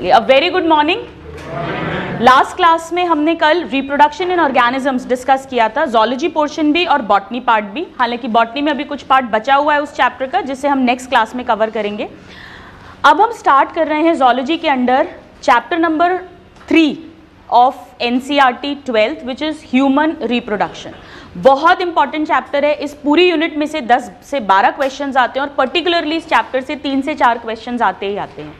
करेंगे। A very good morning. Last class में हमने कल रिप्रोडक्शन इन ऑर्गेनिजम्स डिस्कस किया था, जूलॉजी पोर्शन भी और बॉटनी पार्ट भी। हालांकि बॉटनी में अभी कुछ पार्ट बचा हुआ है उस चैप्टर का, जिसे हम नेक्स्ट क्लास में कवर करेंगे। अब हम स्टार्ट कर रहे हैं जूलॉजी के under chapter number 3 of NCERT 12th which is human reproduction. बहुत इंपॉर्टेंट चैप्टर है। इस पूरी यूनिट में से 10 से 12 क्वेश्चंस आते हैं और पर्टिकुलरली इस चैप्टर से 3 से 4 क्वेश्चंस आते ही आते हैं।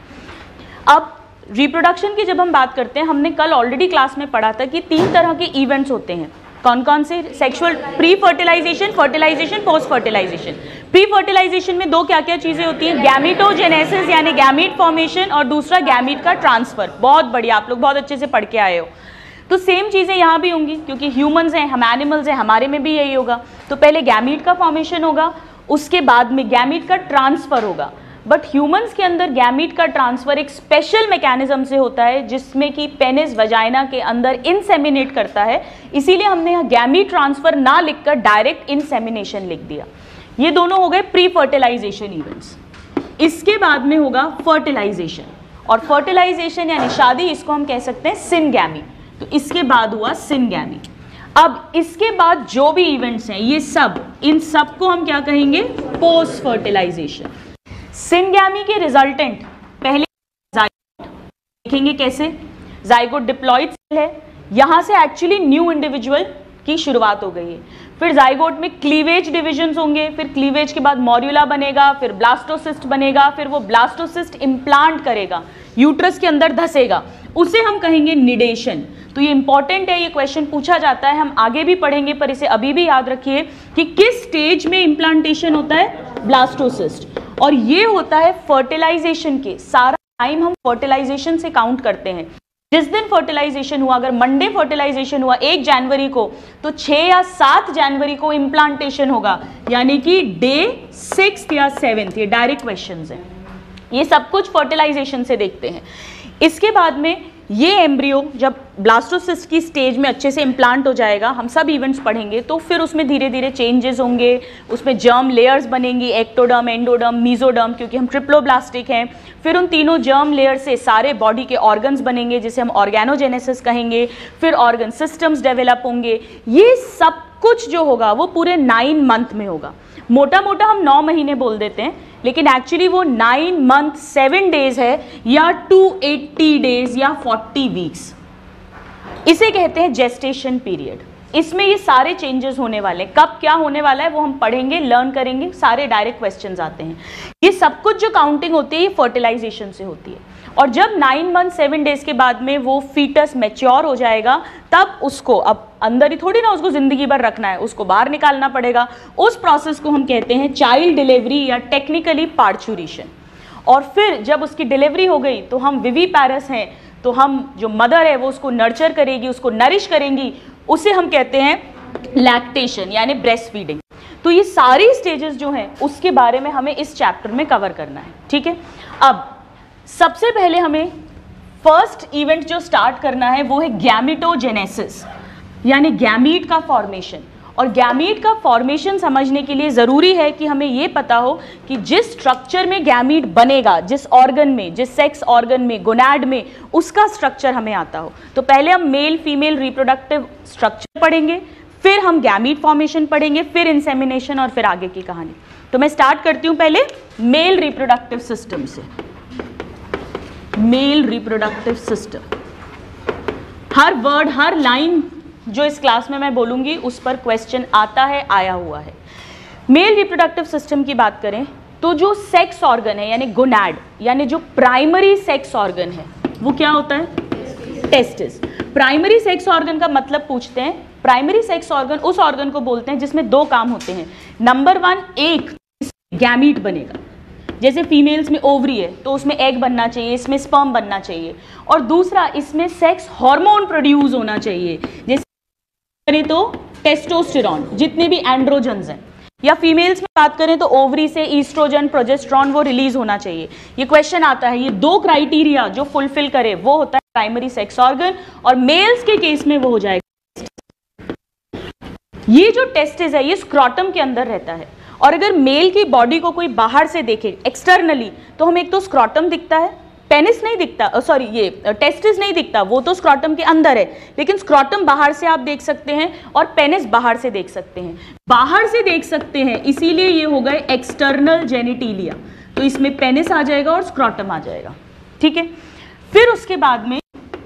अब रिप्रोडक्शन की जब हम बात करते हैं, हमने कल ऑलरेडी क्लास में पढ़ा था कि 3 तरह के इवेंट्स होते हैं। कौन कौन से? Sexual pre fertilization, fertilization, post fertilization. Pre fertilization में 2 क्या क्या चीजें होती हैं? गैमीटोजेनेसिस यानी गैमीट फॉर्मेशन, और दूसरा गैमीट का ट्रांसफर। बहुत बढ़िया, आप लोग बहुत अच्छे से पढ़ के आए हो। तो सेम चीजें यहाँ भी होंगी, क्योंकि ह्यूमंस हैं, हम एनिमल्स हैं, हमारे में भी यही होगा। तो पहले गैमीट का फॉर्मेशन होगा, उसके बाद में गैमीट का ट्रांसफर होगा। बट ह्यूमंस के अंदर गैमीट का ट्रांसफर एक स्पेशल मैकेनिज्म से होता है, जिसमें कि पेनिस वजाइना के अंदर इंसेमिनेट करता है। इसीलिए हमने यहाँ गैमीट ट्रांसफर ना लिखकर डायरेक्ट इंसेमिनेशन लिख दिया। ये दोनों हो गए प्री फर्टिलाइजेशन इवेंट्स। इसके बाद में होगा फर्टिलाइजेशन, और फर्टिलाइजेशन यानी शादी, इसको हम कह सकते हैं सिनगैमी। तो इसके बाद हुआ सिनगैमी। अब इसके बाद जो भी इवेंट्स हैं, ये सब, इन सब को हम क्या कहेंगे? Post fertilization. सिनगैमी के रिजल्टेंट पहले जाइगोट देखेंगे। कैसे? जाइगोट डिप्लॉइड सेल है, यहां से एक्चुअली न्यू इंडिविजुअल की शुरुआत हो गई है। फिर जाइगोट में क्लीवेज डिविजन्स होंगे, फिर क्लीवेज के बाद मॉड्यूला बनेगा, फिर ब्लास्टोसिस्ट बनेगा, फिर वो ब्लास्टोसिस्ट इम्प्लांट करेगा, यूट्रस के अंदर धसेगा, उसे हम कहेंगे निडेशन। तो ये इंपॉर्टेंट है, ये क्वेश्चन पूछा जाता है, हम आगे भी पढ़ेंगे, पर इसे अभी भी याद रखिए कि किस स्टेज में इम्प्लांटेशन होता है? ब्लास्टोसिस्ट। और ये होता है फर्टिलाइजेशन के, सारा टाइम हम फर्टिलाइजेशन से काउंट करते हैं। जिस दिन फर्टिलाइजेशन हुआ, अगर मंडे फर्टिलाइजेशन हुआ 1 जनवरी को, तो 6 या 7 जनवरी को इम्प्लांटेशन होगा, यानी कि डे 6 या 7। ये डायरेक्ट क्वेश्चंस हैं, ये सब कुछ फर्टिलाइजेशन से देखते हैं। इसके बाद में ये एम्ब्रियो जब ब्लास्टोसिस्ट की स्टेज में अच्छे से इम्प्लांट हो जाएगा, हम सब इवेंट्स पढ़ेंगे, तो फिर उसमें धीरे धीरे चेंजेस होंगे, उसमें जर्म लेयर्स बनेंगी, एक्टोडर्म, एंडोडर्म, मीजोडर्म, क्योंकि हम ट्रिप्लोब्लास्टिक हैं। फिर उन तीनों जर्म लेयर से सारे बॉडी के ऑर्गन्स बनेंगे, जिसे हम ऑर्गेनोजेनेसिस कहेंगे। फिर ऑर्गन सिस्टम्स डेवलप होंगे। ये सब कुछ जो होगा वो पूरे 9 मंथ में होगा। मोटा मोटा हम 9 महीने बोल देते हैं, लेकिन एक्चुअली वो 9 मंथ 7 डेज है, या 280 डेज, या 40 वीक्स। इसे कहते हैं जेस्टेशन पीरियड। इसमें ये सारे चेंजेस होने वाले हैं। कब क्या होने वाला है वो हम पढ़ेंगे, लर्न करेंगे, सारे डायरेक्ट क्वेश्चंस आते हैं। ये सब कुछ जो काउंटिंग होती है, ये फर्टिलाइजेशन से होती है। और जब 9 मंथ 7 डेज के बाद में वो फीटस मैच्योर हो जाएगा, तब उसको, अब अंदर ही थोड़ी ना उसको जिंदगी भर रखना है, उसको बाहर निकालना पड़ेगा। उस प्रोसेस को हम कहते हैं चाइल्ड डिलीवरी, या टेक्निकली पार्चुरेशन। और फिर जब उसकी डिलीवरी हो गई, तो हम विवीपैरस हैं, तो हम, जो मदर है वो उसको नर्चर करेगी, उसको नरिश करेंगी, उसे हम कहते हैं लैक्टेशन यानी ब्रेस्ट फीडिंग। तो ये सारी स्टेजेस जो हैं, उसके बारे में हमें इस चैप्टर में कवर करना है, ठीक है। अब सबसे पहले हमें फर्स्ट इवेंट जो स्टार्ट करना है वो है गैमीटोजेनेसिस, यानी गैमीट का फॉर्मेशन। और गैमीट का फॉर्मेशन समझने के लिए ज़रूरी है कि हमें ये पता हो कि जिस स्ट्रक्चर में गैमीट बनेगा, जिस ऑर्गन में, जिस सेक्स ऑर्गन में, गोनैड में, उसका स्ट्रक्चर हमें आता हो। तो पहले हम मेल फीमेल रिप्रोडक्टिव स्ट्रक्चर पढ़ेंगे, फिर हम गैमीट फॉर्मेशन पढ़ेंगे, फिर इंसेमिनेशन, और फिर आगे की कहानी। तो मैं स्टार्ट करती हूँ पहले मेल रिप्रोडक्टिव सिस्टम से। मेल रिप्रोडक्टिव सिस्टम, हर वर्ड, हर लाइन जो इस क्लास में मैं बोलूंगी उस पर क्वेश्चन आता है, आया हुआ है। मेल रिप्रोडक्टिव सिस्टम की बात करें तो जो सेक्स ऑर्गन है, यानी गोनैड, यानी जो प्राइमरी सेक्स ऑर्गन है, वो क्या होता है? टेस्टिस। प्राइमरी सेक्स ऑर्गन का मतलब पूछते हैं। प्राइमरी सेक्स ऑर्गन उस ऑर्गन को बोलते हैं जिसमें 2 काम होते हैं। नंबर 1, एक गैमीट बनेगा, जैसे फीमेल्स में ओवरी है तो उसमें एग बनना चाहिए, इसमें स्पर्म बनना चाहिए। और दूसरा, इसमें सेक्स हार्मोन प्रोड्यूस होना चाहिए, जैसे करें तो टेस्टोस्टेरॉन, जितने भी एंड्रोजन्स हैं। या फीमेल्स में बात करें तो ओवरी से ईस्ट्रोजन, प्रोजेस्टेरॉन वो रिलीज होना चाहिए। ये क्वेश्चन आता है, ये 2 क्राइटेरिया जो फुलफिल करे वो होता है प्राइमरी सेक्स ऑर्गन, और मेल्स के केस में वो हो जाएगा। ये जो टेस्टिस है ये स्क्रॉटम के अंदर रहता है, और अगर मेल की बॉडी को कोई बाहर से देखे एक्सटर्नली, तो हमें एक तो स्क्रॉटम दिखता है, पेनिस नहीं दिखता, सॉरी ये टेस्टिस नहीं दिखता, वो तो स्क्रॉटम के अंदर है, लेकिन स्क्रॉटम बाहर से आप देख सकते हैं और पेनिस बाहर से देख सकते हैं, बाहर से देख सकते हैं, इसीलिए ये हो गए एक्सटर्नल जेनिटिलिया। तो इसमें पेनिस आ जाएगा और स्क्रॉटम आ जाएगा, ठीक है। फिर उसके बाद में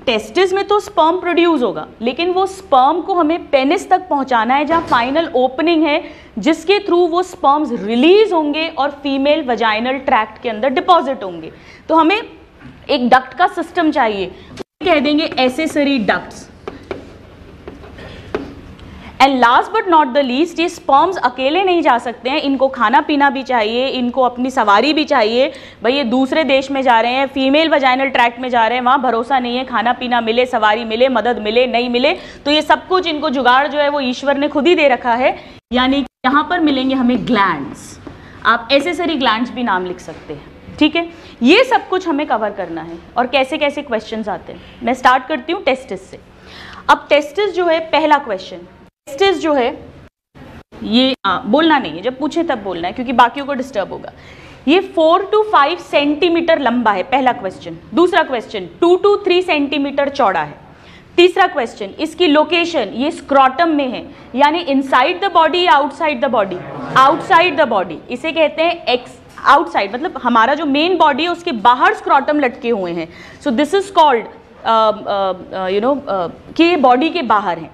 टेस्टिस में तो स्पर्म प्रोड्यूस होगा, लेकिन वो स्पर्म को हमें पेनिस तक पहुंचाना है, जहां फाइनल ओपनिंग है, जिसके थ्रू वो स्पर्म्स रिलीज होंगे और फीमेल वजाइनल ट्रैक्ट के अंदर डिपॉजिट होंगे। तो हमें एक डक्ट का सिस्टम चाहिए, कह देंगे accessory ducts. And last but not the least, ये स्पर्म्स अकेले नहीं जा सकते हैं, इनको खाना पीना भी चाहिए, इनको अपनी सवारी भी चाहिए। भाई ये दूसरे देश में जा रहे हैं, फीमेल वजाइनल ट्रैक्ट में जा रहे हैं, वहाँ भरोसा नहीं है, खाना पीना मिले, सवारी मिले, मदद मिले, नहीं मिले, तो ये सब कुछ इनको जुगाड़ जो है वो ईश्वर ने खुद ही दे रखा है। यानी यहाँ पर मिलेंगे हमें ग्लैंड्स, आप एसेसरी ग्लैंड्स भी नाम लिख सकते हैं, ठीक है। ये सब कुछ हमें कवर करना है और कैसे कैसे क्वेश्चंस आते हैं। मैं स्टार्ट करती हूँ टेस्टिस से। अब टेस्टिस जो है, पहला क्वेश्चन, टेस्टिस जो है ये बोलना नहीं है, जब पूछे तब बोलना है, क्योंकि बाकियों को डिस्टर्ब होगा। ये 4 to 5 सेंटीमीटर लंबा है, पहला क्वेश्चन। दूसरा क्वेश्चन 2 to 3 सेंटीमीटर चौड़ा है। तीसरा क्वेश्चन, इसकी लोकेशन ये स्क्रॉटम में है, यानी इनसाइड द बॉडी या outside the body, outside the body, इसे कहते हैं एक्स आउटसाइड, मतलब हमारा जो मेन बॉडी है उसके बाहर स्क्रॉटम लटके हुए हैं। सो दिस इज कॉल्ड कि ये बॉडी के बाहर है।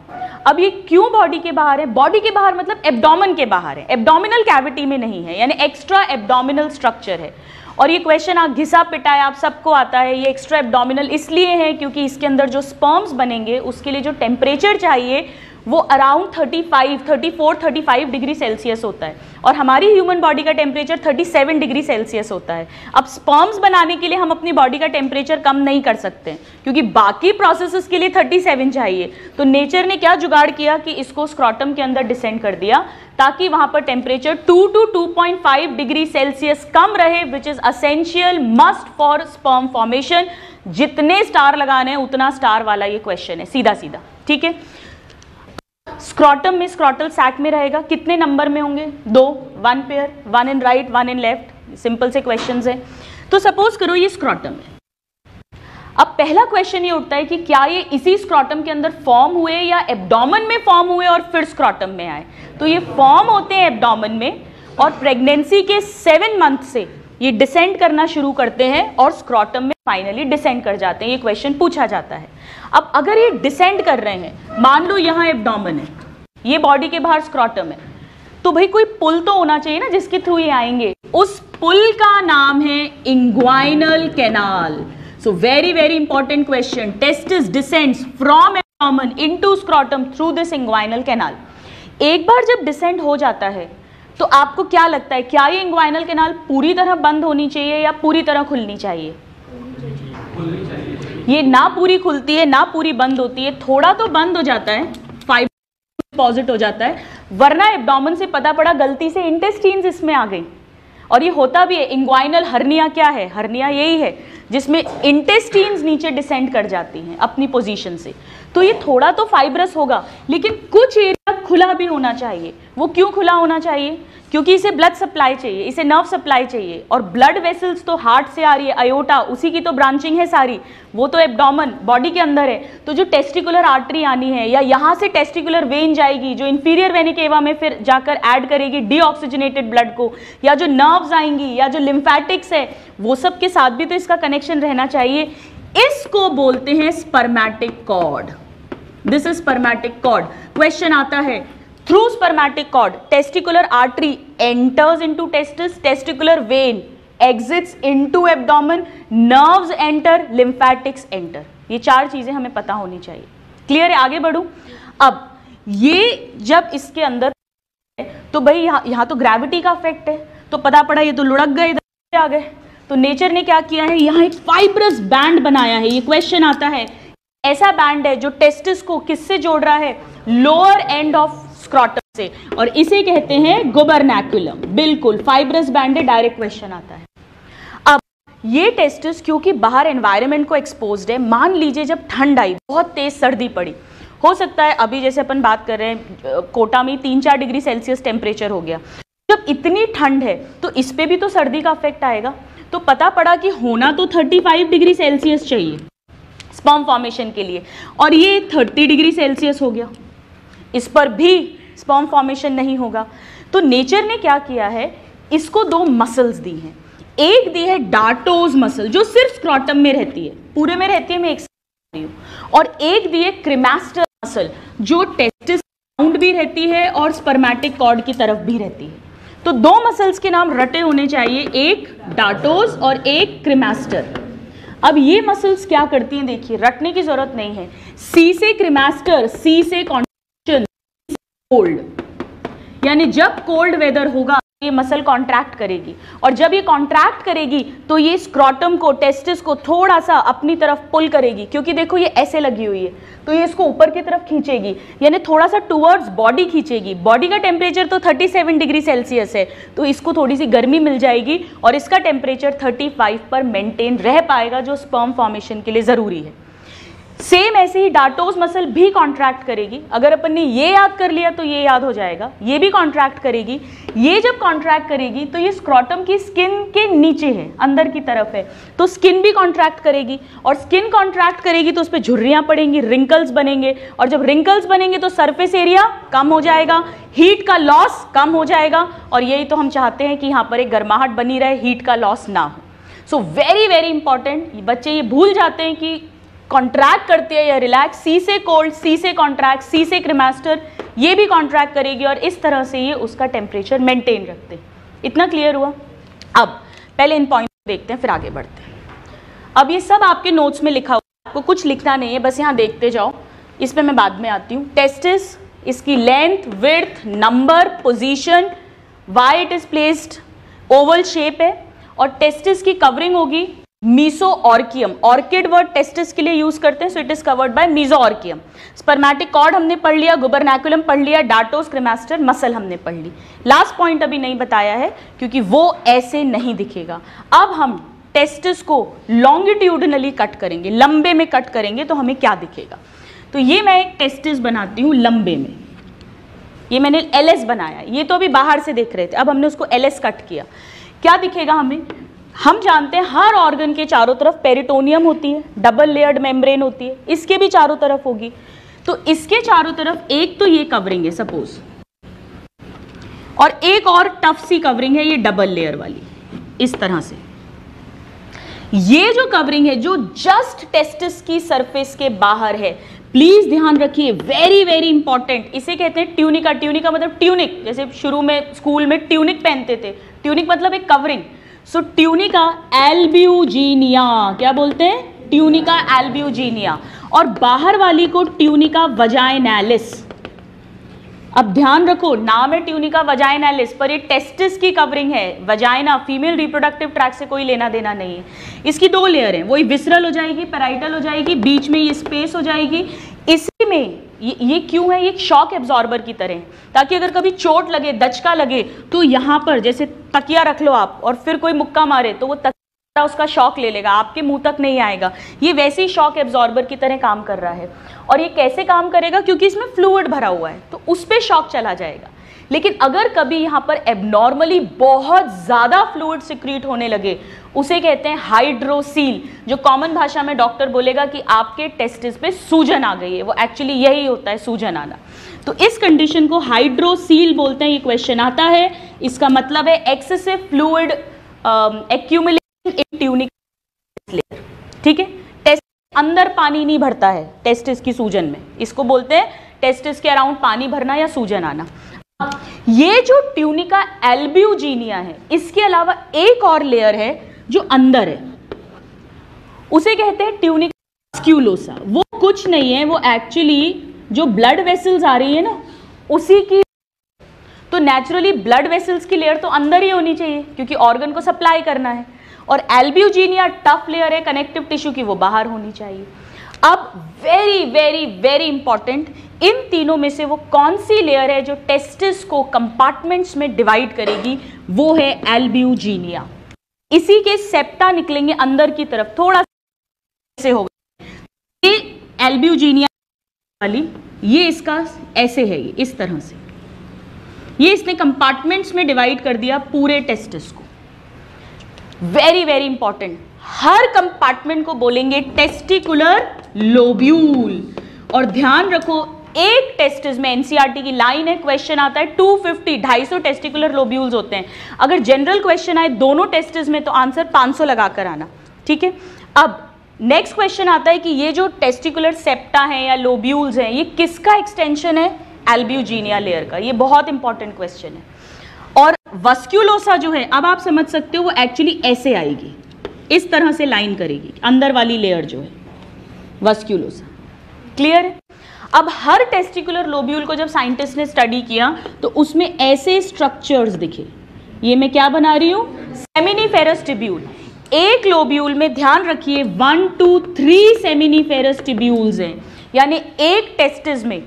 अब ये क्यों बॉडी के बाहर है? बॉडी के बाहर मतलब एब्डोमेन के बाहर है, एब्डोमिनल कैविटी में नहीं है, यानी एक्स्ट्रा एब्डोमिनल स्ट्रक्चर है। और ये क्वेश्चन आप घिसा पिटाए आप सबको आता है, ये एक्स्ट्रा एब्डोमिनल इसलिए है क्योंकि इसके अंदर जो स्पर्म्स बनेंगे उसके लिए जो टेम्परेचर चाहिए वो अराउंड 34-35 डिग्री सेल्सियस होता है, और हमारी ह्यूमन बॉडी का टेम्परेचर 37 डिग्री सेल्सियस होता है। अब स्पर्म्स बनाने के लिए हम अपनी बॉडी का टेम्परेचर कम नहीं कर सकते क्योंकि बाकी प्रोसेसेस के लिए 37 चाहिए। तो नेचर ने क्या जुगाड़ किया कि इसको स्क्रॉटम के अंदर डिसेंड कर दिया ताकि वहां पर टेम्परेचर 2 to 2.5 डिग्री सेल्सियस कम रहे, which is essential must for sperm formation. जितने स्टार लगाने हैं उतना स्टार वाला ये क्वेश्चन है, सीधा सीधा, ठीक है। स्क्रॉटम में स्क्रॉटल सैक में रहेगा, कितने नंबर में होंगे? 2, 1 pair, 1 in right 1 in left, simple से क्वेश्चंस हैं। तो सपोज करो ये स्क्रॉटम है। अब पहला क्वेश्चन ये उठता है कि क्या ये इसी स्क्रॉटम के अंदर फॉर्म हुए या एब्डोमेन में फॉर्म हुए और फिर स्क्रॉटम में आए? तो ये फॉर्म होते हैं एब्डोमेन में, और प्रेगनेंसी के 7 मंथ से ये डिसेंड करना शुरू करते हैं और स्क्रॉटम में फाइनली डिसेंड कर जाते हैं। ये क्वेश्चन पूछा जाता है। अब अगर ये डिसेंड कर रहे हैं, मान लो यहाँ एब्डोमेन है, ये बॉडी के बाहर स्क्रॉटम है, तो भाई कोई पुल तो होना चाहिए ना जिसके थ्रू ये आएंगे। उस पुल का नाम है inguinal canal. So very very important question, testis descends from abdomen into scrotum through this inguinal canal. एक बार जब डिसेंड हो जाता है तो आपको क्या लगता है, क्या ये इंग्वाइनल कैनाल पूरी तरह बंद होनी चाहिए या पूरी तरह खुलनी चाहिए? ये ना पूरी खुलती है ना पूरी बंद होती है, थोड़ा तो बंद हो जाता है, फाइबर डिपॉजिट हो जाता है, वरना एब्डोमेन से पता पड़ा गलती से इंटेस्टाइन्स इसमें आ गई। और ये होता भी है। इंग्वाइनल हर्निया क्या है? हर्निया यही है जिसमें इंटेस्टाइन्स नीचे डिसेंड कर जाती हैं अपनी पोजीशन से। तो ये थोड़ा तो फाइब्रस होगा, लेकिन कुछ एरिया खुला भी होना चाहिए। वो क्यों खुला होना चाहिए? क्योंकि इसे ब्लड सप्लाई चाहिए, इसे नर्व सप्लाई चाहिए, और ब्लड वेसल्स तो हार्ट से आ रही है, अयोटा उसी की तो ब्रांचिंग है सारी, वो तो एब्डोमेन बॉडी के अंदर है। तो जो टेस्टिकुलर आर्टरी आनी है या यहाँ से टेस्टिकुलर वेन जाएगी जो इंफीरियर वेनी केवा में फिर जाकर ऐड करेगी डीऑक्सीजनेटेड ब्लड को, या जो नर्व्स आएंगी या जो लिम्फेटिक्स है वो सब के साथ भी तो इसका कनेक्शन रहना चाहिए। इसको बोलते हैं spermatic cord. This is spermatic cord. Question आता है, through spermatic cord testicular artery enters into testis, testicular vein exits into abdomen, nerves enter, lymphatics enter. ये 4 चीजें हमें पता होनी चाहिए। क्लियर है? आगे बढ़ूं। अब ये जब इसके अंदर है तो भाई यहाँ तो ग्रेविटी का इफेक्ट है, तो पता पड़ा ये तो लुढ़क गए, इधर आ गए। तो नेचर ने क्या किया है, यहाँ एक फाइब्रस बैंड बनाया है। ये क्वेश्चन आता है, ऐसा बैंड है जो टेस्टिस को किससे जोड़ रहा है? लोअर एंड ऑफ स्क्रॉटम से, और इसे कहते हैं गुबरनैकुलम। बिल्कुल फाइब्रस बैंड है, डायरेक्ट क्वेश्चन आता है। अब ये टेस्टिस क्योंकि बाहर एनवायरनमेंट को एक्सपोज्ड है, मान लीजिए जब ठंड आई, बहुत तेज सर्दी पड़ी, हो सकता है अभी जैसे अपन बात कर रहे हैं कोटा में 3-4 डिग्री सेल्सियस टेम्परेचर हो गया, जब इतनी ठंड है तो इस पे भी तो सर्दी का इफेक्ट आएगा। तो पता पड़ा कि होना तो 35 डिग्री सेल्सियस चाहिए स्पर्म फॉर्मेशन के लिए, और ये 30 डिग्री सेल्सियस हो गया, इस पर भी स्पर्म फॉर्मेशन नहीं होगा। तो नेचर ने क्या किया है, इसको दो मसल्स दी हैं। एक दी है डार्टोज मसल जो सिर्फ स्क्रॉटम में रहती है, पूरे में रहती है, मैं एक रही हूँ, और एक दी है क्रीमास्टर मसल जो टेस्टिस राउंड भी रहती है और स्पर्मेटिक कॉर्ड की तरफ भी रहती है। तो दो मसल्स के नाम रटे होने चाहिए, एक डार्टोज और एक क्रीमास्टर। अब ये मसल्स क्या करती हैं, देखिए रटने की जरूरत नहीं है। सी से क्रीमास्टर, सी से कॉन्ट्रैक्शन, कोल्ड, यानी जब कोल्ड वेदर होगा ये मसल कॉन्ट्रैक्ट करेगी, और जब ये कॉन्ट्रैक्ट करेगी तो ये स्क्रॉटम को, टेस्टिस को थोड़ा सा अपनी तरफ पुल करेगी, क्योंकि देखो ये ऐसे लगी हुई है, तो ये इसको ऊपर की तरफ खींचेगी, यानी थोड़ा सा टुवर्ड्स बॉडी खींचेगी। बॉडी का टेम्परेचर तो 37 डिग्री सेल्सियस है, तो इसको थोड़ी सी गर्मी मिल जाएगी और इसका टेम्परेचर 35 पर मेंटेन रह पाएगा, जो स्पर्म फॉर्मेशन के लिए ज़रूरी है। सेम ऐसे ही डार्टोज मसल भी कॉन्ट्रैक्ट करेगी। अगर अपन ने ये याद कर लिया तो ये याद हो जाएगा, ये भी कॉन्ट्रैक्ट करेगी। ये जब कॉन्ट्रैक्ट करेगी तो ये स्क्रॉटम की स्किन के नीचे है, अंदर की तरफ है, तो स्किन भी कॉन्ट्रैक्ट करेगी, और स्किन कॉन्ट्रैक्ट करेगी तो उस पर झुर्रियाँ पड़ेंगी, रिंकल्स बनेंगे, और जब रिंकल्स बनेंगे तो सरफेस एरिया कम हो जाएगा, हीट का लॉस कम हो जाएगा, और यही तो हम चाहते हैं कि यहाँ पर एक गर्माहट बनी रहे, हीट का लॉस ना हो। सो वेरी वेरी इंपॉर्टेंट, बच्चे ये भूल जाते हैं कि कॉन्ट्रैक्ट करती है या रिलैक्स, सी से कोल्ड, सी से कॉन्ट्रैक्ट, सी से क्रीमास्टर, ये भी कॉन्ट्रैक्ट करेगी, और इस तरह से ये उसका टेम्परेचर मेंटेन रखते हैं। इतना क्लियर हुआ? अब पहले इन पॉइंट देखते हैं, फिर आगे बढ़ते हैं। अब ये सब आपके नोट्स में लिखा हुआ है, आपको कुछ लिखना नहीं है, बस यहाँ देखते जाओ, इस पर मैं बाद में आती हूँ। टेस्टिस, इसकी length, width, number, position, why it is placed, Oval shape है, और टेस्टिस की कवरिंग होगी मीसोऑर्कियम। ऑर्किड वर्ड टेस्टिस के लिए यूज करते हैं, so it is covered by mesorchium. Spermatic cord हमने पढ़ लिया, गुबरनैकुलम पढ़ लिया, डार्टोस, क्रीमास्टर, मसल हमने पढ़ ली। लास्ट पॉइंट अभी नहीं बताया है क्योंकि वो ऐसे नहीं दिखेगा। अब हम टेस्टिस को लॉन्गिट्यूडनली कट करेंगे, लंबे में कट करेंगे, तो हमें क्या दिखेगा। तो ये मैं एक टेस्टिस बनाती हूँ लंबे में, ये मैंने एलएस बनाया, ये तो अभी बाहर से देख रहे थे, अब हमने उसको एलएस कट किया। क्या दिखेगा हमें, हम जानते हैं हर ऑर्गन के चारों तरफ पेरिटोनियम होती है, डबल लेयर्ड मेम्ब्रेन होती है, इसके भी चारों तरफ होगी। तो इसके चारों तरफ एक तो ये कवरिंग है सपोज, और एक और टफ सी कवरिंग है ये डबल लेयर वाली, इस तरह से। ये जो कवरिंग है जो जस्ट टेस्टिस की सरफेस के बाहर है, प्लीज ध्यान रखिए, वेरी वेरी इंपॉर्टेंट, इसे कहते हैं ट्यूनिका। ट्यूनिका मतलब ट्यूनिक, जैसे शुरू में स्कूल में ट्यूनिक पहनते थे, ट्यूनिक मतलब एक कवरिंग। सो ट्यूनिका एल्ब्यूजीनिया, क्या बोलते हैं, ट्यूनिका एल्ब्यूजीनिया, और बाहर वाली को ट्यूनिका वजाइनैलिस। अब ध्यान रखो, नाम है ट्यूनिका वजाइनैलिस, पर ये टेस्टिस की कवरिंग है, वजाइना फीमेल रिप्रोडक्टिव ट्रैक्ट से कोई लेना देना नहीं है। इसकी दो लेयर है, वही विसरल हो जाएगी, पैराइटल हो जाएगी, बीच में ये स्पेस हो जाएगी। इसी में ये क्यों है, ये एक शॉक एब्जॉर्बर की तरह, ताकि अगर कभी चोट लगे, दचका लगे, तो यहाँ पर जैसे तकिया रख लो आप और फिर कोई मुक्का मारे तो वो तकिया उसका शॉक ले लेगा, आपके मुंह तक नहीं आएगा। ये वैसे ही शॉक एब्जॉर्बर की तरह काम कर रहा है। और ये कैसे काम करेगा, क्योंकि इसमें फ्लूइड भरा हुआ है, तो उस पर शॉक चला जाएगा। लेकिन अगर कभी यहाँ पर एबनॉर्मली बहुत ज़्यादा फ्लूइड सिक्रीट होने लगे, उसे कहते हैं हाइड्रोसील, जो कॉमन भाषा में डॉक्टर बोलेगा कि आपके टेस्टिस पे सूजन आ गई है, वो एक्चुअली यही होता है, सूजन आना। तो इस कंडीशन को हाइड्रोसील बोलते हैं। ये क्वेश्चन आता है, इसका मतलब है एक्सेसिव फ्लूइड एक्यूमुलेशन इन ट्यूनिक लेयर। ठीक है, टेस्ट अंदर पानी नहीं भरता है टेस्टिस की सूजन में, इसको बोलते हैं टेस्टिस के अराउंड पानी भरना या सूजन आना। ये जो ट्यूनिका एल्ब्यूजीनिया है, इसके अलावा एक और लेयर है जो अंदर है, उसे कहते हैं ट्यूनिका स्क्यूलोसा। वो कुछ नहीं है, वो एक्चुअली जो ब्लड वेसल्स आ रही है ना, उसी की, तो नेचुरली ब्लड वेसल्स की लेयर तो अंदर ही होनी चाहिए क्योंकि ऑर्गन को सप्लाई करना है, और एल्ब्यूजीनिया टफ लेयर है कनेक्टिव टिश्यू की, वो बाहर होनी चाहिए। अब वेरी वेरी वेरी इंपॉर्टेंट, इन तीनों में से वो कौन सी लेयर है जो टेस्टिस को कंपार्टमेंट्स में डिवाइड करेगी, वो है एल्ब्यूजीनिया। इसी के सेप्टा निकलेंगे अंदर की तरफ, थोड़ा से होगा ये एल्ब्यूजीनिया वाली, ये इसका ऐसे है, ये इस तरह से, ये इसने कंपार्टमेंट्स में डिवाइड कर दिया पूरे टेस्टिस को। वेरी वेरी इंपॉर्टेंट, हर कंपार्टमेंट को बोलेंगे टेस्टिकुलर लोब्यूल। और ध्यान रखो, एक टेस्टिस में एनसीईआरटी की लाइन है, क्वेश्चन आता है 250 टेस्टिकुलर लोब्यूल्स होते हैं। अगर जनरल क्वेश्चन आए दोनों टेस्टिस में तो आंसर 500 लगाकर आना, ठीक है। अब नेक्स्ट क्वेश्चन आता है कि ये जो टेस्टिकुलर सेप्टा है या लोब्यूल्स हैं, ये किसका एक्सटेंशन है? एल्ब्यूजिनिया लेयर का। ये बहुत इंपॉर्टेंट क्वेश्चन है। और वस्क्यूलोसा जो है, अब आप समझ सकते हो, वो एक्चुअली ऐसे आएगी, इस तरह से लाइन करेगी अंदर वाली लेयर जो है वस्क्यूलोसा। क्लियर है? अब हर टेस्टिकुलर लोब्यूल को जब साइंटिस्ट ने स्टडी किया तो उसमें ऐसे स्ट्रक्चर्स दिखे। ये मैं क्या बना रही हूं? Seminiferous tubule. एक लोब्यूल में ध्यान रखिए 1 2 3 सेमिनिफेरस टिब्यूल्स हैं, यानी एक टेस्टिस में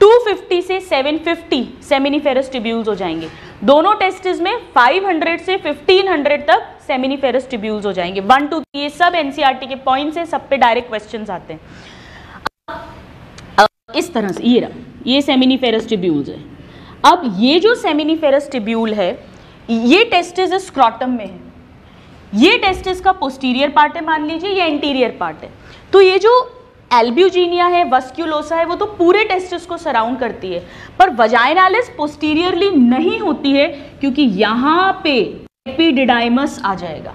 250 से 750 सेमिनिफेरस टिब्यूल्स हो जाएंगे। दोनों टेस्टिस में 500 से 1500 तक सेमिनिफेरस टिब्यूल्स हो जाएंगे। 1 2 ये सब एनसीईआरटी के पॉइंट्स हैं, सब पे डायरेक्ट क्वेश्चंस आते हैं। इस तरह से ये सेमिनिफेरस टिब्यूल्स है। अब ये जो सेमिनिफेरस टिब्यूल है, ये टेस्टिस स्क्रॉटम में है। ये टेस्टिस का पोस्टीरियर पार्ट है, मान लीजिए, ये एंटीरियर पार्ट है। तो ये जो एल्ब्यूजिनिया है, वस्क्यूलोसा है, वो तो पूरे टेस्टिस को सराउंड करती है, पर वजाइनालिस पोस्टीरियरली नहीं होती है, क्योंकि यहाँ पे एपिडिडाइमस आ जाएगा।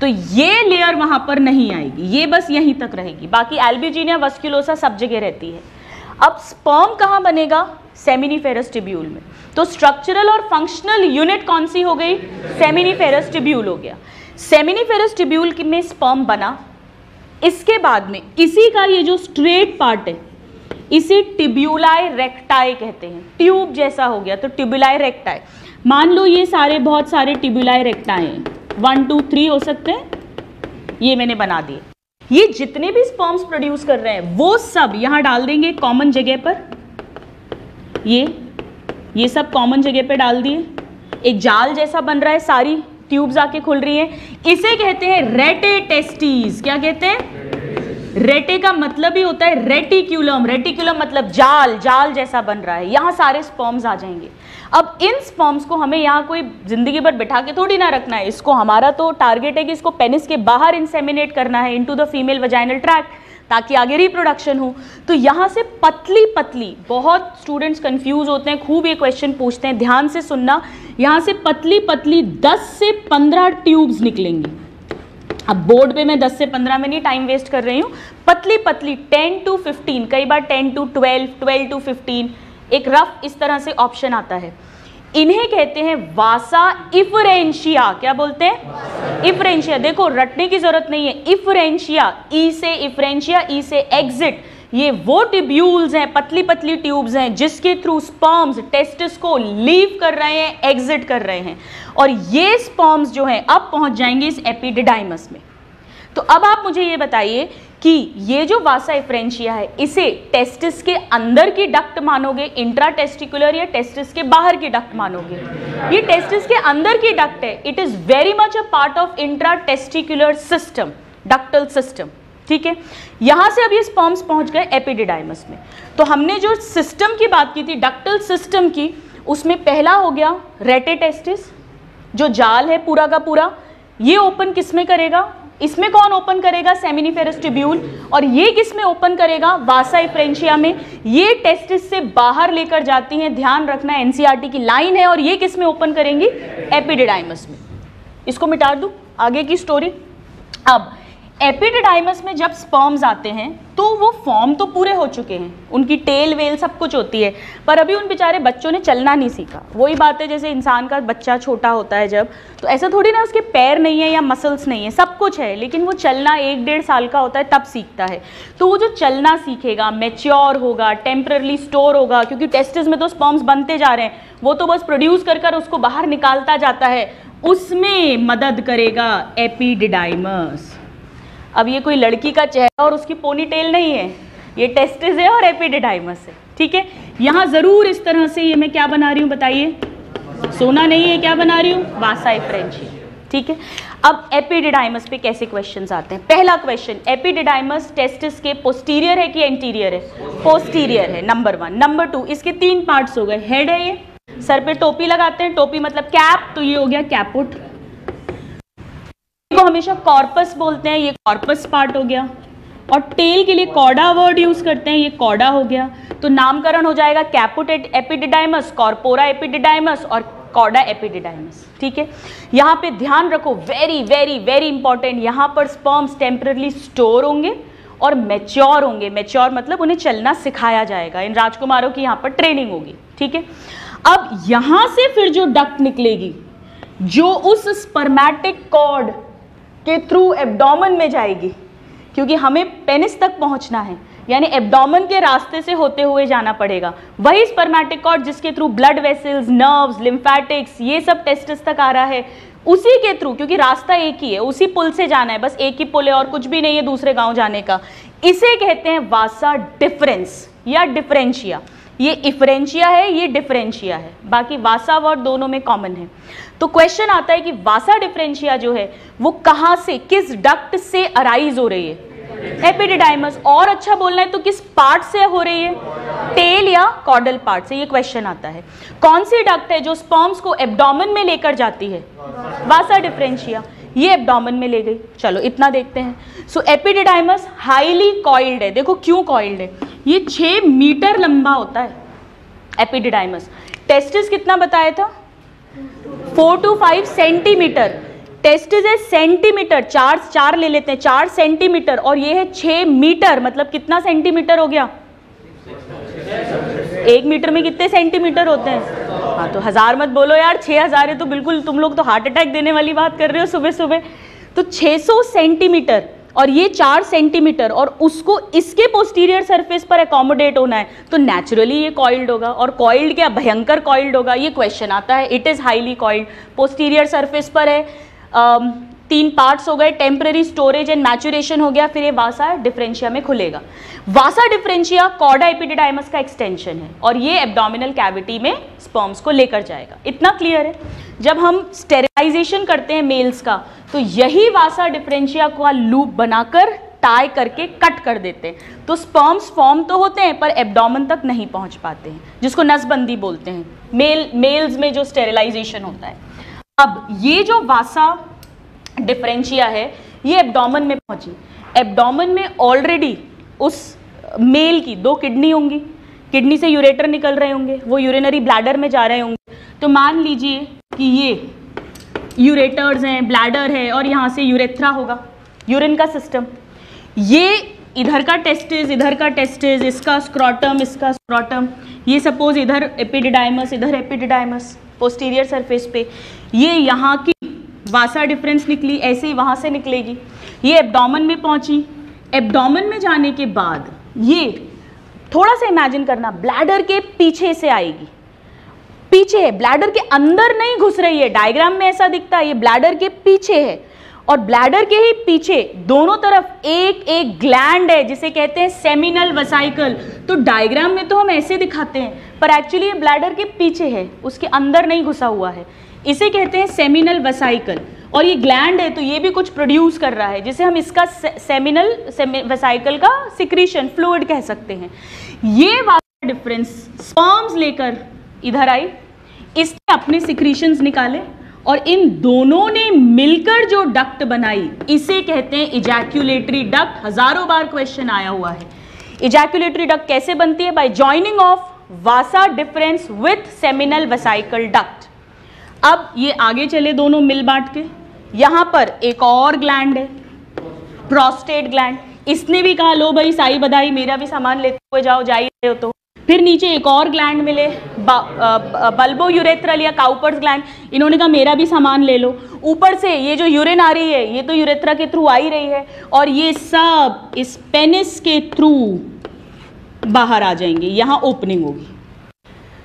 तो ये लेयर वहां पर नहीं आएगी, ये बस यहीं तक रहेगी। बाकी एल्ब्यूजिनिया, वस्क्यूलोसा सब जगह रहती है। अब स्पर्म कहाँ बनेगा? सेमिनिफेरस टिब्यूल में। तो स्ट्रक्चरल और फंक्शनल यूनिट कौन सी हो गई? सेमिनिफेरस टिब्यूल हो गया। सेमिनिफेरस टिब्यूल में स्पर्म बना, इसके बाद में इसी का ये जो स्ट्रेट पार्ट है, इसे टिब्यूलाई रेक्टाई कहते हैं। ट्यूब जैसा हो गया तो टिब्यूलाई रेक्टाई। मान लो ये सारे बहुत सारे टिब्यूलाई रेक्टाई हैं, 1 2 3 हो सकते हैं, ये मैंने बना दिए। ये जितने भी स्पर्म्स प्रोड्यूस कर रहे हैं वो सब यहां डाल देंगे कॉमन जगह पर। ये सब कॉमन जगह पे डाल दिए, एक जाल जैसा बन रहा है, सारी ट्यूब्स आके खुल रही हैं। इसे कहते हैं रेटे टेस्टिस। क्या कहते हैं? रेटे का मतलब ही होता है रेटिक्यूलम। रेटिक्यूलम मतलब जाल, जाल जैसा बन रहा है, यहां सारे स्पर्म्स आ जाएंगे। अब इन स्पर्म्स को हमें यहाँ कोई जिंदगी भर बिठा के थोड़ी ना रखना है। इसको हमारा तो टारगेट है कि इसको पेनिस के बाहर इंसेमिनेट करना है into the female vaginal tract, ताकि आगे रिप्रोडक्शन हो। तो यहाँ से पतली पतली, बहुत स्टूडेंट्स कंफ्यूज होते हैं, खूब ये क्वेश्चन पूछते हैं, ध्यान से सुनना। यहाँ से पतली पतली 10 से 15 ट्यूब्स निकलेंगी। अब बोर्ड पे मैं 10 से 15 में नहीं टाइम वेस्ट कर रही हूँ, पतली पतली 10 to 15, कई बार 10 to 12, 12 to 15, एक रफ इस तरह से ऑप्शन आता है। इन्हें कहते हैं वासा इफरेंशिया। क्या बोलते हैं? इफरेंशिया। देखो रटने की जरूरत नहीं है, इफरेंशिया, ई से इफरेंशिया, ई से एग्जिट। ये वो ट्यूब्यूल्स हैं, पतली पतली ट्यूब्स हैं, जिसके थ्रू स्पर्म्स टेस्टिस को लीव कर रहे हैं, एग्जिट कर रहे हैं। और ये स्पर्म्स जो हैं अब पहुंच जाएंगे इस एपिडिडाइमस में। तो अब आप मुझे ये बताइए कि ये जो वासा इफ्रेंशिया है, इसे टेस्टिस के अंदर की डक्ट मानोगे, इंट्रा टेस्टिकुलर, या टेस्टिस के बाहर की डक्ट मानोगे? ये टेस्टिस के अंदर की डक्ट है। It is very much a part of intra testicular system, ductal system. ठीक है, यहां से अब ये स्पर्म्स पहुंच गए एपिडिडाइमस में। तो हमने जो सिस्टम की बात की थी, डक्टल सिस्टम की, उसमें पहला हो गया रेटे टेस्टिस, जो जाल है पूरा का पूरा। ये ओपन किस में करेगा? इसमें कौन ओपन करेगा? Seminiferous tubule. और ये किस में ओपन करेगा? वासा इफ्रेंशिया में। ये टेस्टिस से बाहर लेकर जाती हैं, ध्यान रखना एनसीईआरटी की लाइन है। और ये किस में ओपन करेंगी? एपिडिडाइमस में। इसको मिटा दूं, आगे की स्टोरी। अब एपिडिडाइमस में जब स्पर्म्स आते हैं तो वो फॉर्म तो पूरे हो चुके हैं, उनकी टेल वेल सब कुछ होती है, पर अभी उन बेचारे बच्चों ने चलना नहीं सीखा। वही बात है जैसे इंसान का बच्चा छोटा होता है जब, तो ऐसा थोड़ी ना उसके पैर नहीं है या मसल्स नहीं है, सब कुछ है, लेकिन वो चलना 1-1.5 साल का होता है तब सीखता है। तो वो जो चलना सीखेगा, मैच्योर होगा, टेम्परली स्टोर होगा, क्योंकि टेस्टिस में तो स्पर्म्स बनते जा रहे हैं, वो तो बस प्रोड्यूस कर कर उसको बाहर निकालता जाता है, उसमें मदद करेगा एपिडिडाइमस। अब ये कोई लड़की का चेहरा और उसकी पोनी टेल नहीं है, ये टेस्टिस है और एपिडिडाइमस है। ठीक है, यहाँ जरूर इस तरह से ये मैं क्या बना रही हूँ बताइए? सोना नहीं है, क्या बना रही हूँ? वासा इफ्रेंशिया। ठीक है, अब एपिडिडाइमस पे कैसे क्वेश्चंस आते हैं? पहला क्वेश्चन, एपिडिडाइमस टेस्टिस के पोस्टीरियर है कि एंटीरियर है? पोस्टीरियर है, नंबर 1। नंबर 2, इसके 3 पार्ट्स हो गए। हेड है, ये सर पे टोपी लगाते हैं, टोपी मतलब कैप, तो ये हो गया कैपुट। इसको हमेशा कॉर्पस बोलते हैं, ये कॉर्पस पार्ट हो गया, और टेल के लिए कॉर्डा वर्ड यूज करते हैं, ये कॉर्डा हो गया। तो नामकरण हो जाएगा कैपुट एपिडिडाइमस, कॉर्पोरा एपिडिडाइमस और कॉर्डा एपिडिडाइमस। ठीक है, यहाँ पे ध्यान रखो, वेरी वेरी वेरी इंपॉर्टेंट, यहाँ पर स्पर्म्स टेम्पररी स्टोर होंगे और मैच्योर होंगे। मैच्योर मतलब उन्हें चलना सिखाया जाएगा, इन राजकुमारों की यहाँ पर ट्रेनिंग होगी। ठीक है, अब यहाँ से फिर जो डक्ट निकलेगी, जो उस स्पर्मेटिक कॉर्ड के थ्रू एब्डोमेन में जाएगी, क्योंकि हमें पेनिस तक पहुंचना है, यानी एब्डोमेन के रास्ते से होते हुए जाना पड़ेगा। वही स्पर्मेटिक कॉर्ड जिसके through blood vessels, nerves, lymphatics, ये सब टेस्टिस तक आ रहा है, उसी के थ्रू, क्योंकि रास्ता एक ही है, उसी पुल से जाना है, बस एक ही पुल है और कुछ भी नहीं है दूसरे गांव जाने का। इसे कहते हैं वासा डिफरेंस या डिफरेंशिया। ये इफरेंशिया है, ये डिफरेंशिया है, बाकी वासा वर्ड दोनों में कॉमन है। तो क्वेश्चन आता है कि वासा डिफरेंशिया जो है वो कहां से, किस डक्ट से अराइज हो रही है? एपिडिडाइमस। और अच्छा बोलना है तो किस पार्ट से हो रही है? टेल या कॉर्डल पार्ट से। ये क्वेश्चन आता है। कौन सी डक्ट है जो स्पर्म्स को एब्डोमेन में लेकर जाती है? वासा डिफरेंशिया। ये एब्डोमेन में ले गई। चलो इतना देखते हैं। सो एपिडिडाइमस हाईली कॉइल्ड है। देखो क्यों कॉइल्ड है, ये 6 मीटर लंबा होता है एपिडिडाइमस। टेस्टिस कितना बताया था? 4 to 5 सेंटीमीटर। टेस्टिस है सेंटीमीटर, 4 ले लेते हैं, 4 सेंटीमीटर, और ये है 6 मीटर, मतलब कितना सेंटीमीटर हो गया? 1 मीटर में कितने सेंटीमीटर होते हैं? हाँ, तो 1000 मत बोलो यार, 6000 है तो बिल्कुल, तुम लोग तो हार्ट अटैक देने वाली बात कर रहे हो सुबह सुबह। तो 600 सेंटीमीटर और ये 4 सेंटीमीटर, और उसको इसके पोस्टीरियर सरफेस पर एकोमोडेट होना है, तो नेचुरली ये कॉइल्ड होगा। और कॉइल्ड क्या, भयंकर कॉइल्ड होगा। ये क्वेश्चन आता है। It is highly coiled, posterior surface पर है। 3 पार्ट्स हो गए, टेम्पररी स्टोरेज एंड मैचुरेशन हो गया, फिर ये वासा डिफरेंशिया में खुलेगा। वासा डिफरेंशिया कॉर्डा एपिडिडाइमस का एक्सटेंशन है और ये एब्डोमिनल कैविटी में स्पर्म्स को लेकर जाएगा। इतना क्लियर है? जब हम स्टेरिलाइजेशन करते हैं मेल्स का, तो यही वासा डिफरेंशिया का लूप बनाकर टाई करके कट कर देते हैं, तो स्पर्म्स फॉर्म तो होते हैं पर एब्डोमेन तक नहीं पहुंच पाते हैं, जिसको नसबंदी बोलते हैं मेल्स में जो स्टेरिलाइजेशन होता है। अब ये जो वासा डिफरेंशिया है ये एब्डोमेन में पहुंची। एब्डोमेन में ऑलरेडी उस मेल की 2 किडनी होंगी, किडनी से यूरेटर निकल रहे होंगे, वो यूरिनरी ब्लैडर में जा रहे होंगे। तो मान लीजिए कि ये यूरेटर्स हैं, ब्लैडर है, और यहाँ से यूरेथ्रा होगा, यूरिन का सिस्टम। ये इधर का टेस्टिस, इधर का टेस्टिस, इसका स्क्रोटम, इसका स्क्रोटम, ये सपोज इधर एपिडिडाइमस, इधर एपिडिडाइमस पोस्टीरियर सरफेस पे। ये यहाँ की वासा डिफरेंस निकली, ऐसे ही वहाँ से निकलेगी। ये एब्डोमेन में पहुँची। एब्डोमेन में जाने के बाद ये थोड़ा सा इमेजिन करना, ब्लैडर के पीछे से आएगी। पीछे है, ब्लैडर के अंदर नहीं घुस रही है। डायग्राम में ऐसा दिखता है, ये ब्लैडर के पीछे है, और ब्लैडर के ही पीछे दोनों तरफ एक एक ग्लैंड है जिसे कहते हैं सेमिनल वेसिकल। तो डायग्राम में तो हम ऐसे दिखाते हैं, पर एक्चुअली ये ब्लैडर के पीछे है, उसके अंदर नहीं घुसा हुआ है। इसे कहते हैं सेमिनल वेसिकल। और ये ग्लैंड है तो ये भी कुछ प्रोड्यूस कर रहा है, जिसे हम इसका सेमिनल वेसिकल का सिक्रीशन फ्लूइड कह सकते हैं। ये वाला डिफरेंस स्पर्म्स लेकर इधर आई, इसने अपने सिक्रीशंस निकाले, और इन दोनों ने मिलकर जो डक्ट बनाई इसे कहते हैं इजैक्यूलेटरी डक्ट। हजारों बार क्वेश्चन आया हुआ है। इजैक्यूलेटरी डक्ट कैसे बनती है? Bye joining of Vasa difference with seminal vesicle duct. अब ये आगे चले दोनों मिल बांट के, यहां पर एक और ग्लैंड है, प्रोस्टेट ग्लैंड। इसने भी कहा लो भाई साई बधाई, मेरा भी सामान लेते हुए जाओ, जा ही रहे हो तो। फिर नीचे एक और ग्लैंड मिले, बल्बो यूरेथ्रल या काउपर्स ग्लैंड। इन्होंने कहा मेरा भी सामान ले लो। ऊपर से ये जो यूरिन आ रही है ये तो यूरेथ्रा के थ्रू आ ही रही है, और ये सब इस पेनिस के थ्रू बाहर आ जाएंगे, यहाँ ओपनिंग होगी।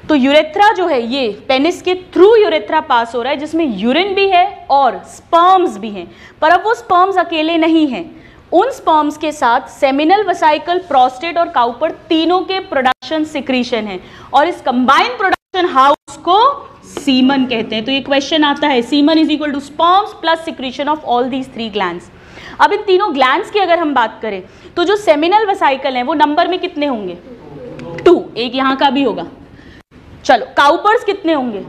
तो यूरेथ्रा जो है ये पेनिस के थ्रू यूरेथ्रा पास हो रहा है, जिसमें यूरिन भी है और स्पर्म्स भी हैं। पर अब वो स्पर्म्स अकेले नहीं हैं, उन स्पर्म्स के साथ सेमिनल वेसिकल, प्रोस्टेट और काउपर तीनों के प्रोडक्शन सिक्रीशन है, और इस कंबाइंड प्रोडक्शन हाउस को सीमन कहते हैं। तो ये क्वेश्चन आता है, semen is equal to sperms plus secretion of all these 3 glands. अब इन तीनों ग्लैंड्स की अगर हम बात करें तो जो सेमिनल वेसिकल है वो नंबर में कितने होंगे? 2, एक यहाँ का भी होगा। चलो काउपर्स कितने होंगे?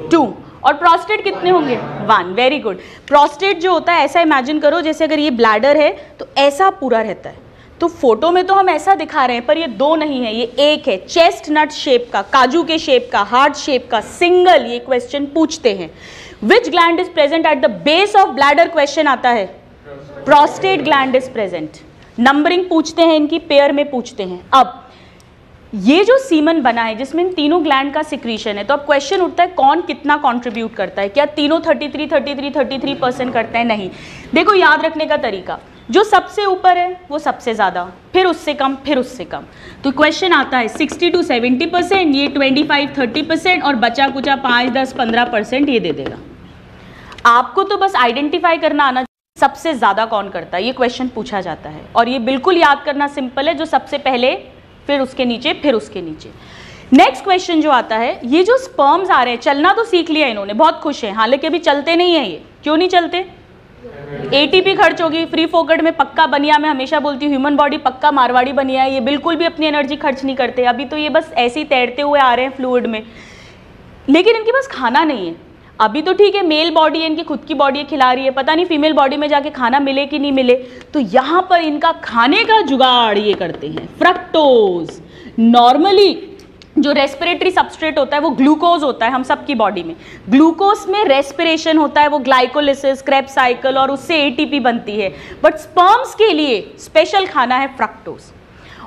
2, और प्रोस्टेट कितने होंगे? 1। Very good. प्रोस्टेट जो होता है ऐसा इमेजिन करो जैसे अगर ये ब्लैडर है तो ऐसा पूरा रहता है। तो फोटो में तो हम ऐसा दिखा रहे हैं पर ये 2 नहीं है, ये एक है। चेस्ट नट शेप का, काजू के शेप का, हार्ट शेप का, सिंगल। ये क्वेश्चन पूछते हैं विच gland is present at the base of bladder, question आता है prostate gland is present. Numbering पूछते हैं, इनकी पेयर में पूछते हैं। अब ये जो सीमन बना है जिसमें इन तीनों ग्लैंड का सिक्रीशन है, तो अब क्वेश्चन उठता है कौन कितना कंट्रीब्यूट करता है? क्या तीनों 33% करते हैं? नहीं। देखो याद रखने का तरीका, जो सबसे ऊपर है वो सबसे ज्यादा, फिर उससे कम, फिर उससे कम। तो क्वेश्चन आता है 60 to 70%, ये 25-30% और बचा कुचा 5-10-15% ये दे देगा। आपको तो बस आइडेंटिफाई करना आना सबसे ज्यादा कौन करता है, ये क्वेश्चन पूछा जाता है। और ये बिल्कुल याद करना सिंपल है, जो सबसे पहले, फिर उसके नीचे, फिर उसके नीचे। नेक्स्ट क्वेश्चन जो आता है, ये जो स्पर्म्स आ रहे हैं, चलना तो सीख लिया इन्होंने, बहुत खुश हैं, हालांकि अभी चलते नहीं है। ये क्यों नहीं चलते? एटीपी खर्च होगी। फ्री फोकट में पक्का बनिया, मैं हमेशा बोलती हूँ ह्यूमन बॉडी पक्का मारवाड़ी बनिया है, ये बिल्कुल भी अपनी एनर्जी खर्च नहीं करते। अभी तो ये बस ऐसे ही तैरते हुए आ रहे हैं फ्लूइड में, लेकिन इनके पास खाना नहीं है। अभी तो ठीक है, मेल बॉडी है, इनकी खुद की बॉडी खिला रही है, पता नहीं फीमेल बॉडी में जाके खाना मिले कि नहीं मिले। तो यहाँ पर इनका खाने का जुगाड़ ये करते हैं, फ्रक्टोज। नॉर्मली जो रेस्पिरेटरी सबस्ट्रेट होता है वो ग्लूकोज होता है हम सबकी बॉडी में। ग्लूकोज में रेस्पिरेशन होता है, वो ग्लाइकोलिसिस, क्रेब्स साइकिल, और उससे एटीपी बनती है। बट स्पर्म्स के लिए स्पेशल खाना है फ्रक्टोज।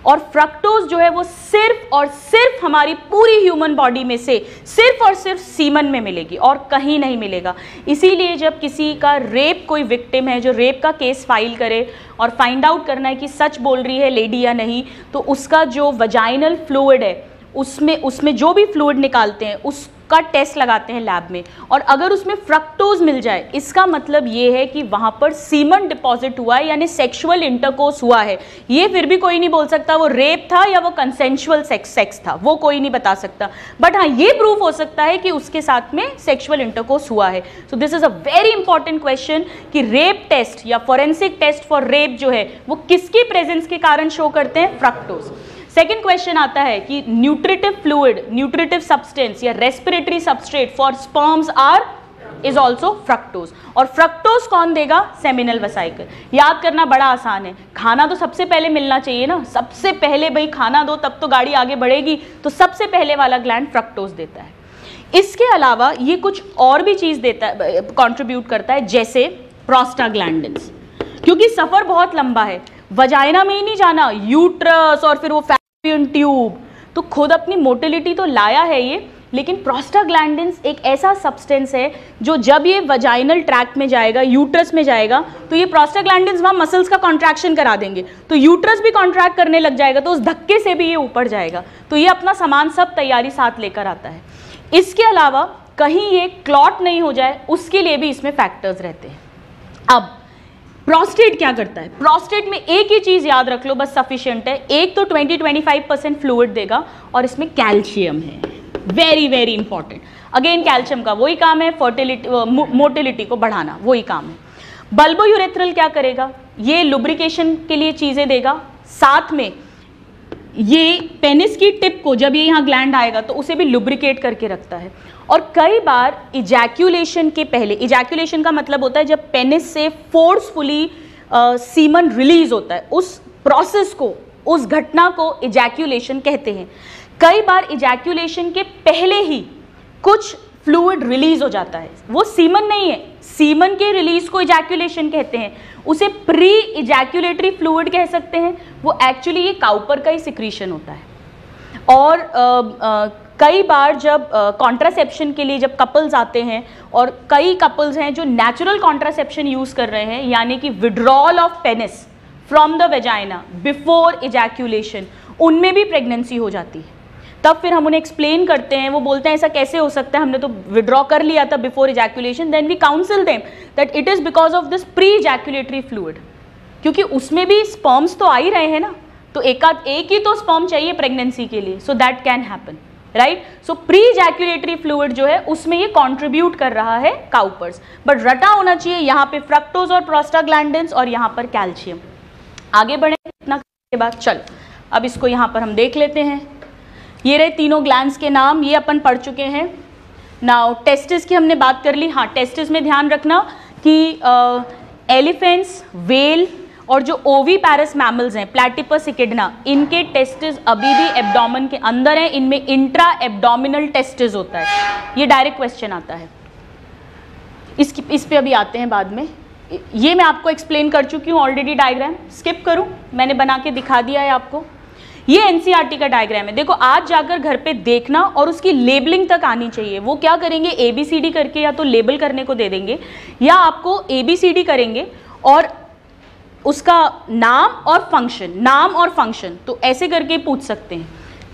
और फ्रक्टोज जो है वो सिर्फ और सिर्फ हमारी पूरी ह्यूमन बॉडी में से सिर्फ और सिर्फ सीमन में मिलेगी और कहीं नहीं मिलेगा। इसीलिए जब किसी का रेप, कोई विक्टिम है जो रेप का केस फाइल करे और फाइंड आउट करना है कि सच बोल रही है लेडी या नहीं, तो उसका जो वजाइनल फ्लूइड है उसमें जो भी फ्लूइड निकालते हैं उसका टेस्ट लगाते हैं लैब में, और अगर उसमें फ्रक्टोज मिल जाए, इसका मतलब ये है कि वहां पर सीमन डिपॉजिट हुआ है, यानी सेक्सुअल इंटरकोर्स हुआ है। ये फिर भी कोई नहीं बोल सकता वो रेप था या वो कंसेंशुअल सेक्स था, वो कोई नहीं बता सकता। बट हाँ, ये प्रूफ हो सकता है कि उसके साथ में सेक्सुअल इंटरकोर्स हुआ है। So this is a very important question कि रेप टेस्ट या फॉरेंसिक टेस्ट फॉर रेप जो है वो किसकी प्रेजेंस के कारण शो करते हैं? फ्रक्टोज। सेकेंड क्वेश्चन आता है कि न्यूट्रिटिव फ्लूइड, न्यूट्रिटिव सब्सटेंस या respiratory substrate for sperms is also fructose. और फ्रक्टोज कौन देगा? Seminal vesicle. याद करना बड़ा आसान है, खाना तो सबसे पहले मिलना चाहिए ना, सबसे पहले भाई खाना दो तब तो गाड़ी आगे बढ़ेगी, तो सबसे पहले वाला ग्लैंड फ्रक्टोज देता है। इसके अलावा ये कुछ और भी चीज देता है, कॉन्ट्रीब्यूट करता है, जैसे प्रोस्टाग्लैंडिन्स, क्योंकि सफर बहुत लंबा है, वजाइना में ही नहीं जाना, यूट्रस और फिर वो फैलोपियन ट्यूब, तो खुद अपनी मोटिलिटी तो लाया है ये, लेकिन प्रोस्टाग्लैंडिन्स एक ऐसा सब्सटेंस है जो जब ये वजाइनल ट्रैक्ट में जाएगा, यूट्रस में जाएगा, तो ये प्रोस्टाग्लैंडिन्स वहाँ मसल्स का कॉन्ट्रैक्शन करा देंगे, तो यूट्रस भी कॉन्ट्रैक्ट करने लग जाएगा, तो उस धक्के से भी ये ऊपर जाएगा। तो ये अपना सामान सब तैयारी साथ लेकर आता है। इसके अलावा कहीं ये क्लॉट नहीं हो जाए उसके लिए भी इसमें फैक्टर्स रहते हैं। अब प्रोस्टेट क्या करता है? प्रोस्टेट में एक ही चीज याद रख लो, बस सफिशिएंट है, एक तो 20-25% फ्लूइड देगा और इसमें कैल्शियम है, very very important. Again calcium का वही काम है, फर्टिलिटी, मोटिलिटी को बढ़ाना, वही काम है। बल्बोयूरेथ्रल क्या करेगा? ये लुब्रिकेशन के लिए चीजें देगा, साथ में ये पेनिस की टिप को जब ये यहाँ ग्लैंड आएगा तो उसे भी लुब्रिकेट करके रखता है। और कई बार इजैक्यूलेशन के पहले, इजैक्यूलेशन का मतलब होता है जब पेनिस से फोर्सफुली सीमन रिलीज होता है, उस प्रोसेस को, उस घटना को इजैक्यूलेशन कहते हैं। कई बार इजैक्यूलेशन के पहले ही कुछ फ्लूइड रिलीज हो जाता है, वो सीमन नहीं है, सीमन के रिलीज को इजैक्यूलेशन कहते हैं, उसे प्री इजैक्यूलेटरी फ्लूइड कह सकते हैं। वो एक्चुअली ये काउपर का ही सिक्रीशन होता है। और कई बार जब कॉन्ट्रासेप्शन के लिए जब कपल्स आते हैं, और कई कपल्स हैं जो नेचुरल कॉन्ट्रासेप्शन यूज कर रहे हैं, यानी कि withdrawal of penis from the vagina before ejaculation, उनमें भी प्रेगनेंसी हो जाती है। तब फिर हम उन्हें एक्सप्लेन करते हैं, वो बोलते हैं ऐसा कैसे हो सकता है, हमने तो विड्रॉ कर लिया था before ejaculation. Then we counsel them that it is because of this pre ejaculatory fluid, क्योंकि उसमें भी स्पर्म्स तो आ ही रहे हैं ना, तो एक ही तो स्पर्म चाहिए प्रेगनेंसी के लिए, so that can happen, right. So pre ejaculatory fluid जो है उसमें ये कंट्रीब्यूट कर रहा है काउपर्स, बट रटा होना चाहिए यहाँ पे फ्रक्टोज और प्रोस्टाग्लैंडिन्स और यहाँ पर कैल्शियम। आगे बढ़े इतना के बाद, चलो अब इसको यहाँ पर हम देख लेते हैं। ये रहे तीनों ग्लैंड्स के नाम, ये अपन पढ़ चुके हैं। नाउ टेस्टिस की हमने बात कर ली। हाँ, टेस्टिस में ध्यान रखना कि एलिफेंट्स, व्हेल और जो ओवीपैरस मैमल्स हैं, प्लैटिपस इकिडना, इनके टेस्टिस अभी भी एब्डोमेन के अंदर हैं। इनमें इंट्रा एब्डोमिनल टेस्टिस होता है। ये डायरेक्ट क्वेश्चन आता है, इस पे अभी आते हैं बाद में। ये मैं आपको एक्सप्लेन कर चुकी हूँ ऑलरेडी। डायग्राम स्किप करूँ, मैंने बना के दिखा दिया है आपको। ये एनसीईआरटी का डायग्राम है। देखो, आज जाकर घर पे देखना और उसकी लेबलिंग तक आनी चाहिए। वो क्या करेंगे, ABCD करके या तो लेबल करने को दे देंगे, या आपको ABCD करेंगे और उसका नाम और फंक्शन, तो ऐसे करके पूछ सकते हैं।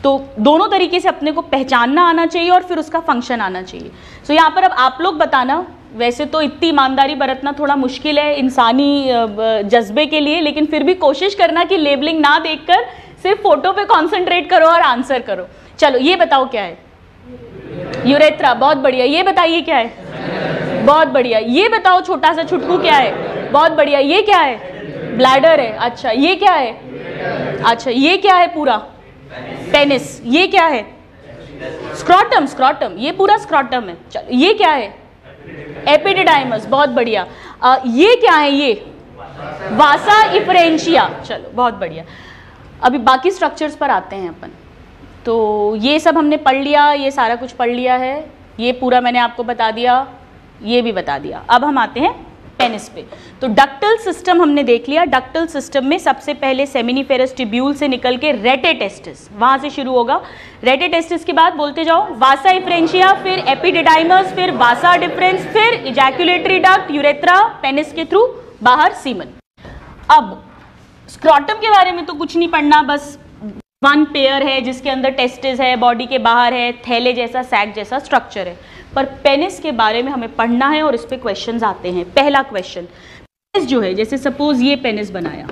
तो दोनों तरीके से अपने को पहचानना आना चाहिए और फिर उसका फंक्शन आना चाहिए। सो यहाँ पर अब आप लोग बताना, वैसे तो इतनी ईमानदारी बरतना थोड़ा मुश्किल है इंसानी जज्बे के लिए, लेकिन फिर भी कोशिश करना कि लेबलिंग ना देखकर सिर्फ फोटो पे कंसंट्रेट करो और आंसर करो। चलो, ये बताओ क्या है? यूरेथ्रा, बहुत बढ़िया। ये बताइए क्या है? बहुत बढ़िया। ये बताओ छोटा सा छुटकू क्या है? बहुत बढ़िया। ये क्या है? ब्लैडर है। अच्छा, ये क्या है? अच्छा, ये क्या है? पूरा पेनिस। ये क्या है? स्क्रॉटम। ये पूरा स्क्रॉटम है। चलो, ये क्या है? एपिडिडाइमस। बहुत बढ़िया। ये क्या है? ये वासा इफरेंशिया। चलो, बहुत बढ़िया। अभी बाकी स्ट्रक्चर्स पर आते हैं अपन। तो ये सब हमने पढ़ लिया, ये सारा कुछ पढ़ लिया है, ये पूरा मैंने आपको बता दिया, ये भी बता दिया। अब हम आते हैं पेनिस पे। तो डक्टल सिस्टम हमने देख लिया। डक्टल सिस्टम में सबसे पहले सेमिनिफेरस ट्यूब्यूल से निकल के रेटेटेस्टिस, वहां से शुरू होगा। रेटेटेस्टिस के बाद बोलते जाओ वासा इफ्रेंशिया, फिर एपिडिडाइमस, फिर वासा डिफरेंस, फिर इजैकुलेटरी डक्ट, यूरेथ्रा, पेनिस के थ्रू बाहर सीमन। अब स्क्रॉटम के बारे में तो कुछ नहीं पढ़ना, बस वन पेयर है जिसके अंदर टेस्टिस है, बॉडी के बाहर है, थैले जैसा, सैक जैसा स्ट्रक्चर है। पर पेनिस के बारे में हमें पढ़ना है और इस पे क्वेश्चंस आते हैं। पहला क्वेश्चन, पेनिस जो है, जैसे सपोज ये पेनिस बनाया,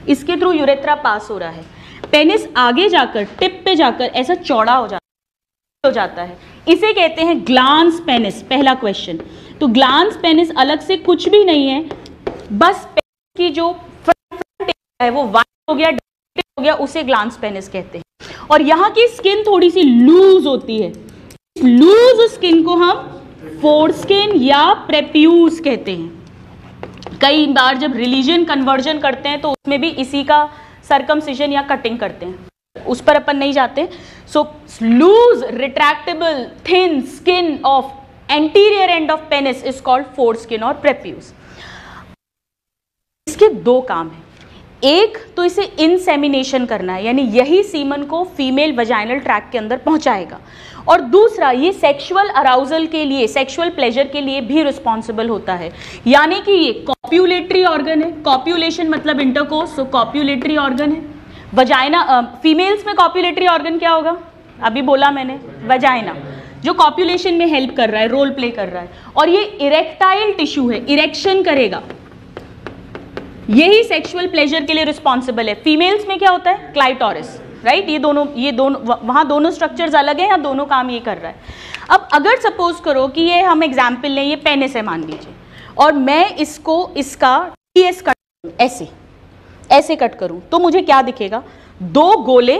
इसके थ्रू यूरेथ्रा पास हो रहा है। पेनिस आगे जाकर टिप पे जाकर ऐसा चौड़ा हो जाता है, इसे कहते हैं ग्लांस पेनिस। पहला क्वेश्चन। तो ग्लांस पेनिस अलग से कुछ भी नहीं है, बस पेनिस की जो फ्रंट है वो वाइड हो गया, उसे ग्लांस पेनिस कहते हैं। और यहाँ की स्किन थोड़ी सी लूज होती है, लूज स्किन को हम फोरस्किन या प्रेप्यूस कहते हैं। कई बार जब रिलीजन कन्वर्जन करते हैं तो उसमें भी इसी का सर्कमसिजन या कटिंग करते हैं, उस पर अपन नहीं जाते। So loose retractable thin skin of anterior end of penis is called foreskin और प्रेप्यूस। इसके दो काम हैं। एक तो इसे इंसेमिनेशन करना है, यानी यही सीमन को फीमेल वजाइनल ट्रैक्ट के अंदर पहुंचाएगा। और दूसरा, ये सेक्सुअल अराउजल के लिए, सेक्सुअल प्लेजर के लिए भी रिस्पॉन्सिबल होता है, यानी कि ये कॉप्यूलेटरी ऑर्गन है। कॉप्यूलेशन मतलब इंटरकोर्स, सो कॉप्यूलेटरी ऑर्गन है। वजाइना, फीमेल्स में कॉप्यूलेटरी ऑर्गन क्या होगा? अभी बोला मैंने, वजाइना, जो कॉप्यूलेशन में हेल्प कर रहा है, रोल प्ले कर रहा है। और ये इरेक्टाइल टिश्यू है, इरेक्शन करेगा, यही सेक्सुअल प्लेजर के लिए रिस्पॉन्सिबल है। फीमेल्स में क्या होता है? Clitoris, right. ये दोनों वहां दोनों स्ट्रक्चर्स अलग हैं, यहाँ दोनों काम ये कर रहा है। अब अगर सपोज करो कि ये हम एग्जाम्पल लें, ये पेनिस है मान लीजिए, और मैं इसका TS कट ऐसे कट करूं, तो मुझे क्या दिखेगा? दो गोले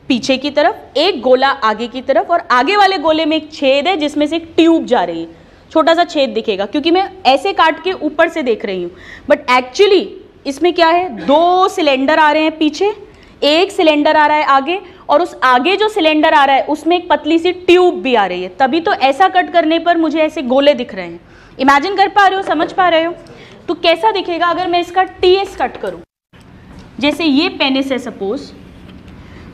पीछे की तरफ, एक गोला आगे की तरफ, और आगे वाले गोले में एक छेद है जिसमें से एक ट्यूब जा रही है, छोटा सा छेद दिखेगा, क्योंकि मैं ऐसे काट के ऊपर से देख रही हूँ। बट एक्चुअली इसमें क्या है? दो सिलेंडर आ रहे हैं पीछे, एक सिलेंडर आ रहा है आगे, और उस आगे जो सिलेंडर आ रहा है उसमें एक पतली सी ट्यूब भी आ रही है। तभी तो ऐसा कट करने पर मुझे ऐसे गोले दिख रहे हैं। इमेजिन कर पा रहे हो, समझ पा रहे हो? तो कैसा दिखेगा अगर मैं इसका TS कट करूं? जैसे ये पेनिस है सपोज,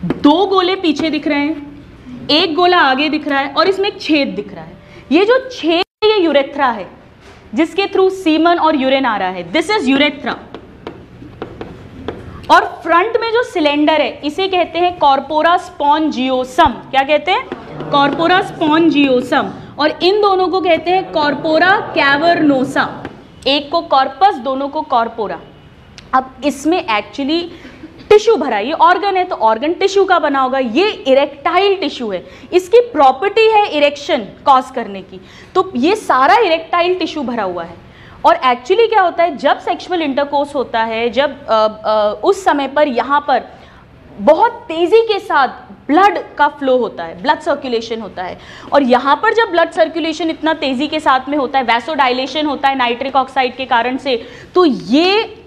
दो गोले पीछे दिख रहे हैं, एक गोला आगे दिख रहा है, और इसमें एक छेद दिख रहा है। ये जो छेद है ये यूरेथ्रा है, जिसके थ्रू सीमन और यूरिन आ रहा है। This is urethra. और फ्रंट में जो सिलेंडर है इसे कहते हैं कॉर्पोरा स्पॉन्जियोसम। क्या कहते हैं? Corpora spongiosum. और इन दोनों को कहते हैं कॉर्पोरा कैवर्नोसा। एक को कॉर्पस, दोनों को कॉर्पोरा। अब इसमें एक्चुअली टिश्यू भरा, ये ऑर्गन है तो ऑर्गन टिश्यू का बना होगा। ये इरेक्टाइल टिश्यू है, इसकी प्रॉपर्टी है इरेक्शन कॉज करने की, तो ये सारा इरेक्टाइल टिश्यू भरा हुआ है। और एक्चुअली क्या होता है, जब सेक्सुअल इंटरकोर्स होता है, जब उस समय पर यहाँ पर बहुत तेजी के साथ ब्लड का फ्लो होता है, ब्लड सर्कुलेशन होता है। और यहाँ पर जब ब्लड सर्कुलेशन इतना तेजी के साथ में होता है, वैसोडाइलेशन होता है नाइट्रिक ऑक्साइड के कारण से, तो ये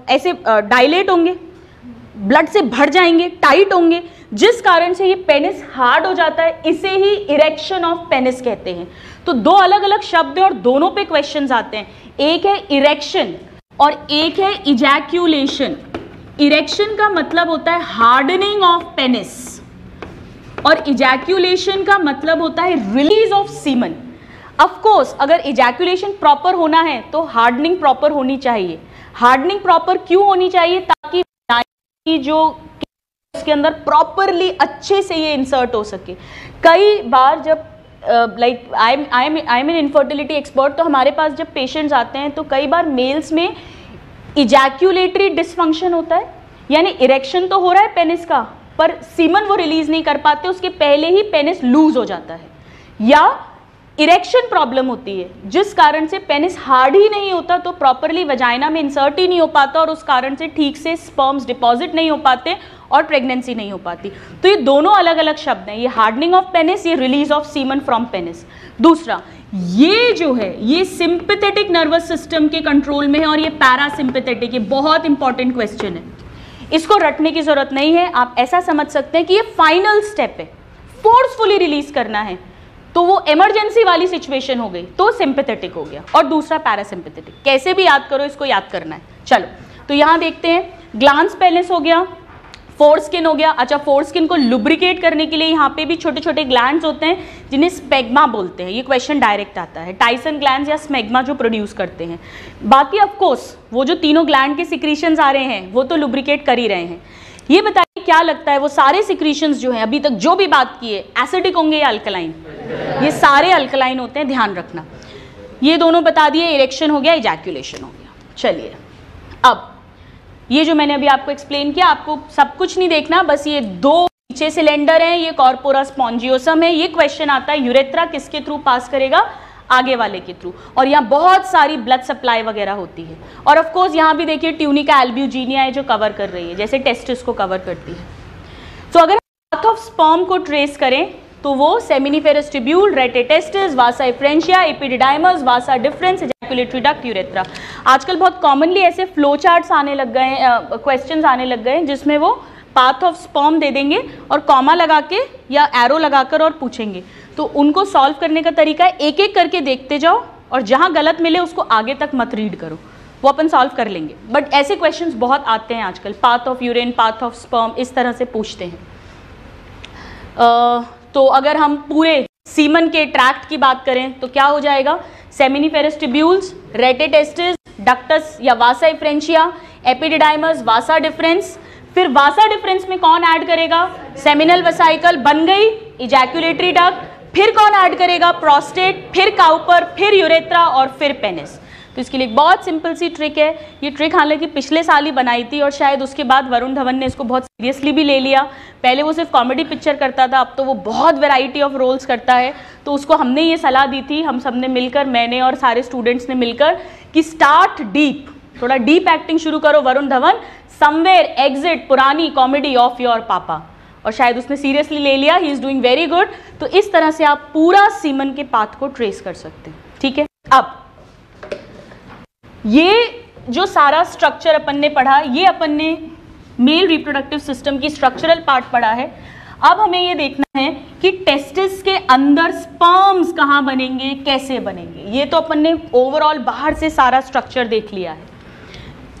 ऐसे डायलेट होंगे, ब्लड से भर जाएंगे, टाइट होंगे, जिस कारण से ये पेनिस हार्ड हो जाता है। इसे ही इरेक्शन ऑफ पेनिस कहते हैं। तो दो अलग अलग शब्द हैं और दोनों पे क्वेश्चंस आते हैं। एक है इरेक्शन और एक है इजैक्यूलेशन। इरेक्शन का मतलब होता है हार्डनिंग ऑफ पेनिस और इजैक्यूलेशन का मतलब होता है release of semen. Of course अगर इजैक्यूलेशन प्रॉपर होना है तो हार्डनिंग प्रॉपर होनी चाहिए। हार्डनिंग प्रॉपर क्यों होनी चाहिए? ताकि जो उसके अंदर प्रॉपरली अच्छे से ये इंसर्ट हो सके। कई बार जब like I am an infertility expert, तो हमारे पास जब पेशेंट्स आते हैं तो कई बार मेल्स में इजैक्यूलेटरी डिसफंक्शन होता है, यानी इरेक्शन तो हो रहा है पेनिस का पर सीमन वो रिलीज नहीं कर पाते, उसके पहले ही पेनिस लूज हो जाता है। या इरेक्शन प्रॉब्लम होती है जिस कारण से पेनिस हार्ड ही नहीं होता, तो प्रॉपरली वजाइना में इंसर्ट ही नहीं हो पाता और उस कारण से ठीक से स्पर्म्स डिपॉजिट नहीं हो पाते और प्रेगनेंसी नहीं हो पाती। तो ये दोनों अलग अलग शब्द हैं, ये हार्डनिंग ऑफ पेनिस, ये release of semen from penis. दूसरा, ये जो है ये सिंपैथेटिक नर्वस सिस्टम के कंट्रोल में है और ये पैरासिम्पैथेटिक। ये बहुत इंपॉर्टेंट क्वेश्चन है, इसको रटने की जरूरत नहीं है। आप ऐसा समझ सकते हैं कि ये फाइनल स्टेप है, फोर्सफुली रिलीज करना है, तो वो इमरजेंसी वाली सिचुएशन हो गई तो सिंपैथेटिक हो गया। और दूसरा पैरासिम्पैथेटिक। कैसे भी याद करो, इसको याद करना है। चलो तो यहां देखते हैं, ग्लांस पेनिस हो गया, फोरस्किन हो गया। अच्छा, फोरस्किन को लुब्रिकेट करने के लिए यहाँ पे भी छोटे छोटे ग्लैंड्स होते हैं जिन्हें स्मेग्मा बोलते हैं। ये क्वेश्चन डायरेक्ट आता है, टाइसन ग्लैंड्स या स्मेग्मा जो प्रोड्यूस करते हैं। बाकी ऑफ कोर्स वो जो तीनों ग्लैंड के सिक्रीशंस आ रहे हैं वो तो लुब्रिकेट कर ही रहे हैं। ये बताइए क्या लगता है वो सारे सिक्रीशंस जो हैं अभी तक जो भी बात की है, एसिडिक होंगे या अल्कलाइन? ये सारे अल्कलाइन होते हैं, ध्यान रखना। ये दोनों बता दिए, इरेक्शन हो गया, इजैक्यूलेशन हो गया। चलिए अब ये जो मैंने अभी आपको एक्सप्लेन किया, आपको सब कुछ नहीं देखना, बस ये दो पीछे सिलेंडर हैं, ये कॉर्पोरा स्पॉन्जियोसम है। ये क्वेश्चन आता है यूरेथ्रा किसके थ्रू पास करेगा? आगे वाले के थ्रू। और यहाँ बहुत सारी ब्लड सप्लाई वगैरह होती है। और ऑफ कोर्स यहाँ भी देखिए ट्यूनिका एल्ब्यूजिनिया है जो कवर कर रही है, जैसे टेस्टिस को कवर करती है। तो अगर पाथ ऑफ स्पर्म को ट्रेस करें तो वो सेमिनिफेरस ट्यूब्यूल, रेटेटेस्टिस, वासा एफ्रेंशिया, एपिडिडाइमस, वासा डिफरेंस, एजैकुलेटरी डक्ट, यूरेथ्रा। आजकल बहुत कॉमनली ऐसे फ्लो चार्ट्स आने लग गए हैं, क्वेश्चंस आने लग गए हैं जिसमें वो पाथ ऑफ स्पर्म दे देंगे और कॉमा लगा के या एरो लगाकर और पूछेंगे। तो उनको सॉल्व करने का तरीका है एक एक करके देखते जाओ और जहां गलत मिले उसको आगे तक मत रीड करो, वो अपन सॉल्व कर लेंगे। बट ऐसे क्वेश्चंस बहुत आते हैं आजकल, path of urine, path of sperm, इस तरह से पूछते हैं। तो अगर हम पूरे सीमन के ट्रैक्ट की बात करें तो क्या हो जाएगा? सेमिनिफेरस ट्यूब्यूल्स, रेटेटेस्टिस, डक्टस या वासा एफ्रेंशिया, एपिडिडाइमस, वासा डिफरेंस। फिर वासा डिफरेंस में कौन ऐड करेगा? सेमिनल वेसाइकल बन गई, इजैकुलेटरी डक्ट। फिर कौन ऐड करेगा? प्रोस्टेट, फिर काउपर, फिर यूरेथ्रा और फिर पेनिस। तो इसके लिए एक बहुत सिंपल सी ट्रिक है। ये ट्रिक हालांकि पिछले साल ही बनाई थी और शायद उसके बाद वरुण धवन ने इसको बहुत सीरियसली भी ले लिया। पहले वो सिर्फ कॉमेडी पिक्चर करता था, अब तो वो बहुत वैरायटी ऑफ रोल्स करता है। तो उसको हमने ये सलाह दी थी, हम सब ने मिलकर, मैंने और सारे स्टूडेंट्स ने मिलकर, कि स्टार्ट डीप, थोड़ा डीप एक्टिंग शुरू करो वरुण धवन, समवेयर एग्जिट पुरानी कॉमेडी ऑफ योर पापा। और शायद उसने सीरियसली ले लिया, he is doing very good. तो इस तरह से आप पूरा सीमन के पाथ को ट्रेस कर सकते हैं। ठीक है, अब ये जो सारा स्ट्रक्चर अपन ने पढ़ा, ये अपन ने मेल रिप्रोडक्टिव सिस्टम की स्ट्रक्चरल पार्ट पढ़ा है। अब हमें ये देखना है कि टेस्टिस के अंदर स्पर्म्स कहाँ बनेंगे, कैसे बनेंगे। ये तो अपन ने ओवरऑल बाहर से सारा स्ट्रक्चर देख लिया है।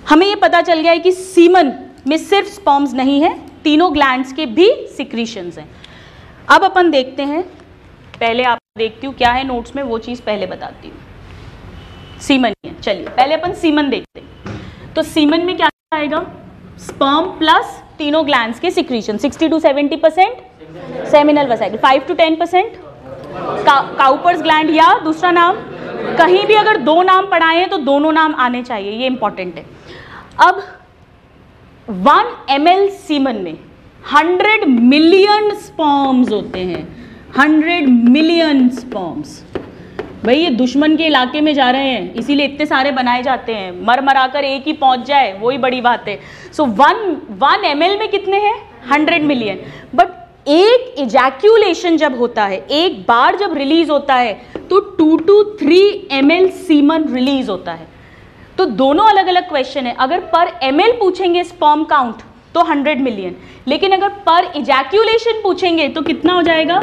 हमें ये पता चल गया है कि सीमन में सिर्फ स्पर्म्स नहीं है, तीनों ग्लैंड्स के भी सिक्रीशंस हैं। अब अपन देखते हैं, पहले आप देखती हूँ क्या है नोट्स में, वो चीज़ पहले बताती हूँ। सीमन है, चलिए पहले अपन सीमन देखते हैं। तो सीमन में क्या आएगा? स्पर्म प्लस तीनों ग्लैंड्स के secretion, 60 to 70% seminal vesicle, 5 to 10% Cowper's gland, या दूसरा नाम, कहीं भी अगर दो नाम पढ़ाए हैं तो दोनों नाम आने चाहिए, ये इंपॉर्टेंट है। अब 1 ml सीमन में 100 मिलियन स्पर्म्स होते हैं, 100 मिलियन स्पर्म्स। भाई ये दुश्मन के इलाके में जा रहे हैं, इसीलिए इतने सारे बनाए जाते हैं, मर मरा कर एक ही पहुंच जाए वही बड़ी बात है। सो 1 ml में कितने हैं? 100 मिलियन। बट एक इजैक्यूलेशन जब होता है, एक बार जब रिलीज होता है, तो 2 to 3 ml सीमन रिलीज होता है। तो दोनों अलग अलग क्वेश्चन है। अगर पर ml पूछेंगे स्पर्म काउंट तो 100 मिलियन, लेकिन अगर पर इजैक्यूलेशन पूछेंगे तो कितना हो जाएगा,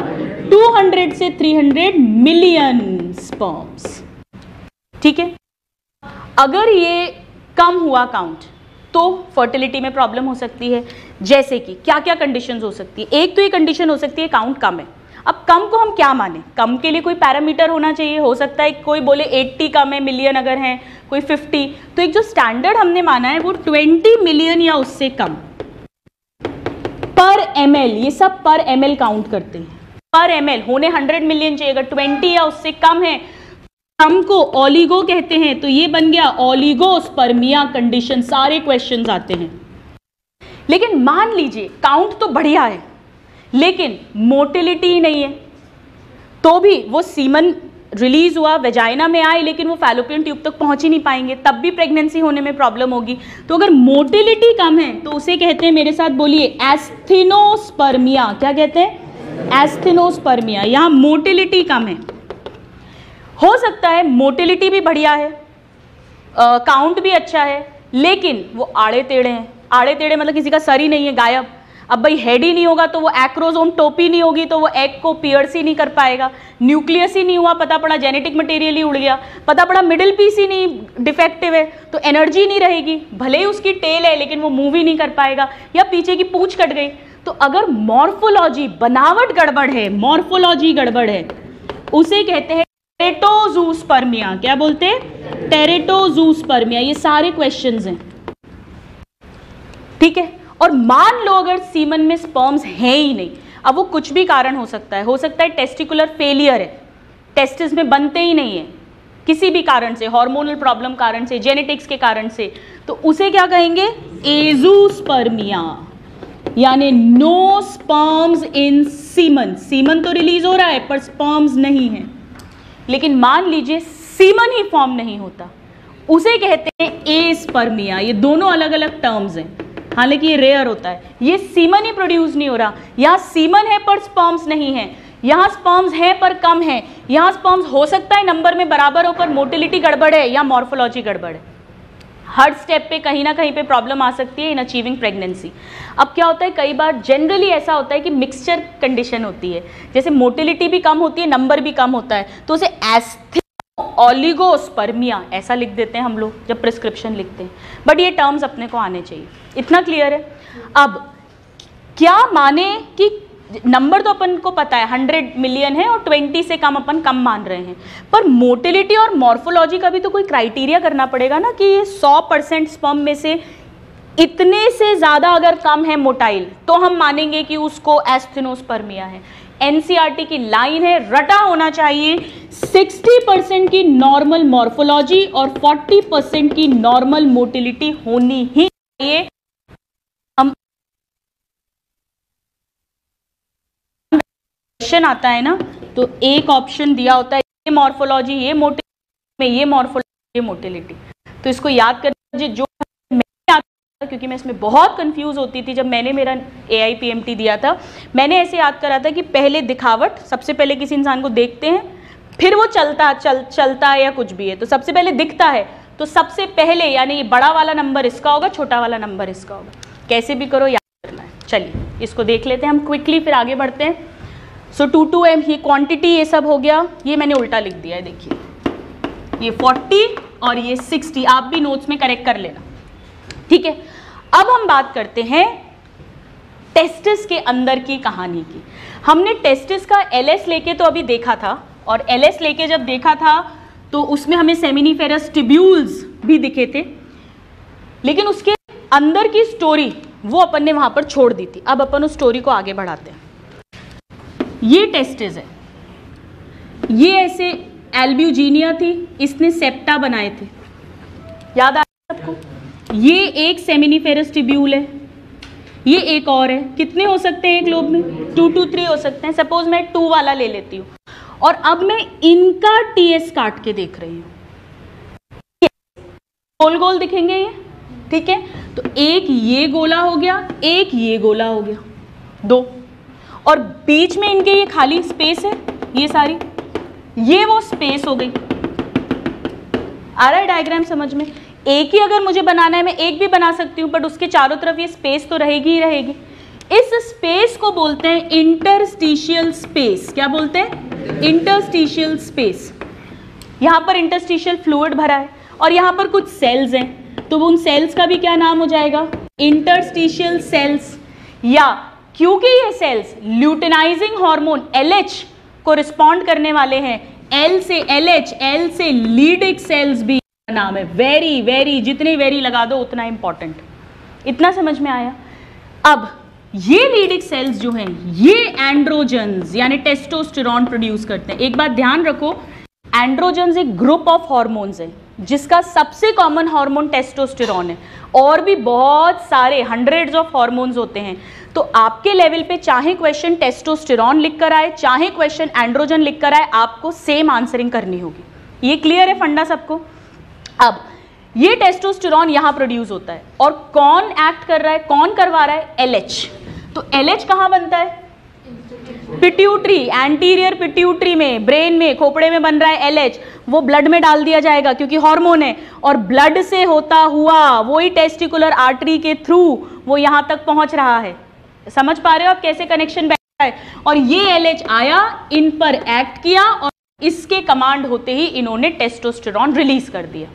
200 से 300 मिलियन स्पर्म्स। ठीक है, अगर ये कम हुआ काउंट तो फर्टिलिटी में प्रॉब्लम हो सकती है। जैसे कि क्या क्या कंडीशंस हो सकती है, एक तो ये कंडीशन हो सकती है काउंट कम है। अब कम को हम क्या माने, कम के लिए कोई पैरामीटर होना चाहिए, हो सकता है कोई बोले 80 कम है मिलियन अगर है, कोई 50, तो एक जो स्टैंडर्ड हमने माना है वो 20 मिलियन या उससे कम पर ml, ये सब पर ml काउंट करते हैं। पर ml होने 100 मिलियन चाहिए, अगर 20 या उससे कम है, कम को ओलिगो कहते हैं, तो ये बन गया ओलिगोस्पर्मिया कंडीशन। सारे क्वेश्चंस आते हैं। लेकिन मान लीजिए काउंट तो बढ़िया है लेकिन मोटिलिटी नहीं है, तो भी वो सीमन रिलीज हुआ, वेजाइना में आए, लेकिन वो फैलोपियन ट्यूब तक पहुंच ही नहीं पाएंगे, तब भी प्रेगनेंसी होने में प्रॉब्लम होगी। तो अगर मोटिलिटी कम है तो उसे कहते हैं, मेरे साथ बोलिए, एस्थेनोस्पर्मिया। क्या कहते हैं, एस्थेनोस्पर्मिया। यहां मोटिलिटी कम है। हो सकता है मोटिलिटी भी बढ़िया है, काउंट भी अच्छा है, लेकिन वो आड़े टेढ़े हैं। आड़े टेढ़े मतलब किसी का सर ही नहीं है, गायब। अब भाई हेड ही नहीं होगा तो वो एक्रोसोम टोपी नहीं होगी तो वो एग को पियर्स ही नहीं कर पाएगा। न्यूक्लियस ही नहीं हुआ, पता पड़ा जेनेटिक मटेरियल ही उड़ गया, पता पड़ा मिडिल पीस ही नहीं डिफेक्टिव है, तो एनर्जी नहीं रहेगी। भले ही उसकी टेल है लेकिन वो मूव ही नहीं कर पाएगा, या पीछे की पूंछ कट गई। तो अगर मॉर्फोलॉजी, बनावट गड़बड़ है, मॉर्फोलॉजी गड़बड़ है, उसे कहते हैं टेरेटोजूस्पर्मिया। क्या बोलते हैं, टेरेटोजूस्पर्मिया। ये सारे क्वेश्चंस हैं। ठीक है, और मान लो अगर सीमन में स्पर्म्स हैं ही नहीं, अब वो कुछ भी कारण हो सकता है टेस्टिकुलर फेलियर है, टेस्टिस में बनते ही नहीं है किसी भी कारण से, हार्मोनल प्रॉब्लम कारण से, जेनेटिक्स के कारण से, तो उसे क्या कहेंगे, एजूस्पर्मिया, यानी नो स्पर्म्स इन सीमन। सीमन तो रिलीज हो रहा है पर स्पर्म्स नहीं है। लेकिन मान लीजिए सीमन ही फॉर्म नहीं होता, उसे कहते हैं एस्पर्मिया। ये दोनों अलग अलग टर्म्स हैं, हालांकि ये रेयर होता है। ये सीमन ही प्रोड्यूस नहीं हो रहा, यहाँ सीमन है पर स्पर्म्स नहीं है, यहाँ स्पर्म्स है पर कम है, यहाँ स्पर्म्स हो सकता है नंबर में बराबर हो पर मोटिलिटी गड़बड़ है या मॉर्फोलॉजी गड़बड़ है। हर स्टेप पे कहीं ना कहीं पे प्रॉब्लम आ सकती है इन अचीविंग प्रेगनेंसी। अब क्या होता है, कई बार जनरली ऐसा होता है कि मिक्सचर कंडीशन होती है, जैसे मोटिलिटी भी कम होती है, नंबर भी कम होता है, तो उसे ओलिगोस्पर्मिया ऐसा लिख देते हैं हम लोग जब प्रिस्क्रिप्शन लिखते हैं। बट ये टर्म्स अपने को आने चाहिए, इतना क्लियर है। अब क्या माने कि नंबर तो अपन को पता है 100 मिलियन है और 20 से कम अपन कम मान रहे हैं, पर मोटिलिटी और मॉर्फोलॉजी का भी तो कोई क्राइटेरिया करना पड़ेगा ना, कि ये 100% स्पर्म में से इतने से ज़्यादा अगर कम है मोटाइल तो हम मानेंगे कि उसको एस्थेनोस्पर्मिया है। एनसीईआरटी की लाइन है, रटा होना चाहिए 60% की नॉर्मल मॉर्फोलॉजी और 40% की नॉर्मल मोटिलिटी होनी ही चाहिए। हम क्वेश्चन आता है ना तो एक ऑप्शन दिया होता है, ये मॉर्फोलॉजी, ये मोटिलिटी में, ये मॉर्फोलॉजी, ये मोटिलिटी। तो इसको याद कर लीजिए। जो क्योंकि मैं इसमें बहुत कंफ्यूज होती थी जब मैंने मेरा AIPMT दिया था, मैंने ऐसे याद करा था कि पहले दिखावट, सबसे पहले किसी इंसान को देखते हैं, फिर वो चलता है या कुछ भी है, तो सबसे पहले दिखता है, तो सबसे पहले यानी ये बड़ा वाला नंबर इसका होगा, छोटा वाला नंबर इसका होगा। कैसे भी करो याद करना है। चलिए इसको देख लेते हैं हम क्विकली, फिर आगे बढ़ते हैं। सो 2m ये क्वांटिटी, ये सब हो गया, ये मैंने उल्टा लिख दिया है, देखिए ये 40 और ये 60, आप भी नोट्स में करेक्ट कर लेना। ठीक है, अब हम बात करते हैं टेस्टिस के अंदर की कहानी की। हमने टेस्टिस का LS लेके तो अभी देखा था, और LS लेके जब देखा था तो उसमें हमें सेमिनिफेरस टिब्यूल्स भी दिखे थे, लेकिन उसके अंदर की स्टोरी वो अपन ने वहां पर छोड़ दी थी। अब अपन उस स्टोरी को आगे बढ़ाते हैं। ये टेस्टिस है, ये ऐसे एल्ब्यूजीनिया थी, इसने सेप्टा बनाए थे, याद आ सबको। ये एक सेमिनिफेरस टिब्यूल है, ये एक और है। कितने हो सकते हैं एक लोब में, 2 to 3 हो सकते हैं। सपोज मैं 2 वाला ले लेती हूँ और अब मैं इनका TS काट के देख रही हूँ, गोल गोल दिखेंगे ये, ठीक है। तो एक ये गोला हो गया, एक ये गोला हो गया, 2, और बीच में इनके ये खाली स्पेस है, ये सारी, ये वो स्पेस हो गई। आ रहा है डायग्राम समझ में? एक ही अगर मुझे बनाना है मैं एक भी बना सकती हूँ, बट उसके चारों तरफ ये स्पेस तो रहेगी ही रहेगी। इस स्पेस को बोलते हैं इंटरस्टिशियल स्पेस। क्या बोलते हैं? Interstitial space. यहाँ पर इंटरस्टिशियल फ्लूइड भरा है और यहाँ पर कुछ सेल्स हैं, तो उन सेल्स का भी क्या नाम हो जाएगा? Interstitial cells. या क्योंकि ये सेल्स ल्यूटिनाइजिंग हार्मोन LH को रिस्पॉन्ड करने वाले हैं, L से LH, L से लीडिक सेल्स भी नाम है। वेरी वेरी, जितने वेरी लगा दो उतना इंपॉर्टेंट। इतना समझ में आया? अब ये लीडिक सेल्स जो हैं ये एंड्रोजन्स यानी टेस्टोस्टेरॉन प्रोड्यूस करते हैं। एक बात ध्यान रखो, एंड्रोजन्स एक ग्रुप ऑफ हॉर्मोन्स है जिसका सबसे कॉमन हार्मोन टेस्टोस्टेरॉन है, और भी बहुत सारे हंड्रेड्स ऑफ हॉर्मोन्स होते हैं। तो आपके लेवल पे चाहे क्वेश्चन टेस्टोस्टेरॉन लिख कर आए, चाहे क्वेश्चन एंड्रोजन लिख कर आए, आपको सेम आंसरिंग करनी होगी। ये क्लियर है फंडा सबको? अब ये टेस्टोस्टेरॉन यहां प्रोड्यूस होता है और कौन एक्ट कर रहा है, कौन करवा रहा है? LH। तो LH कहां बनता है? पिट्यूटरी, एंटीरियर पिट्यूटरी में, ब्रेन में, खोपड़े में बन रहा है LH। वो ब्लड में डाल दिया जाएगा क्योंकि हार्मोन है, और ब्लड से होता हुआ वही टेस्टिकुलर आर्टरी के थ्रू वो यहां तक पहुंच रहा है। समझ पा रहे हो आप कैसे कनेक्शन बैठा है? और ये LH आया, इन पर एक्ट किया, और इसके कमांड होते ही इन्होंने टेस्टोस्टेरॉन रिलीज कर दिया।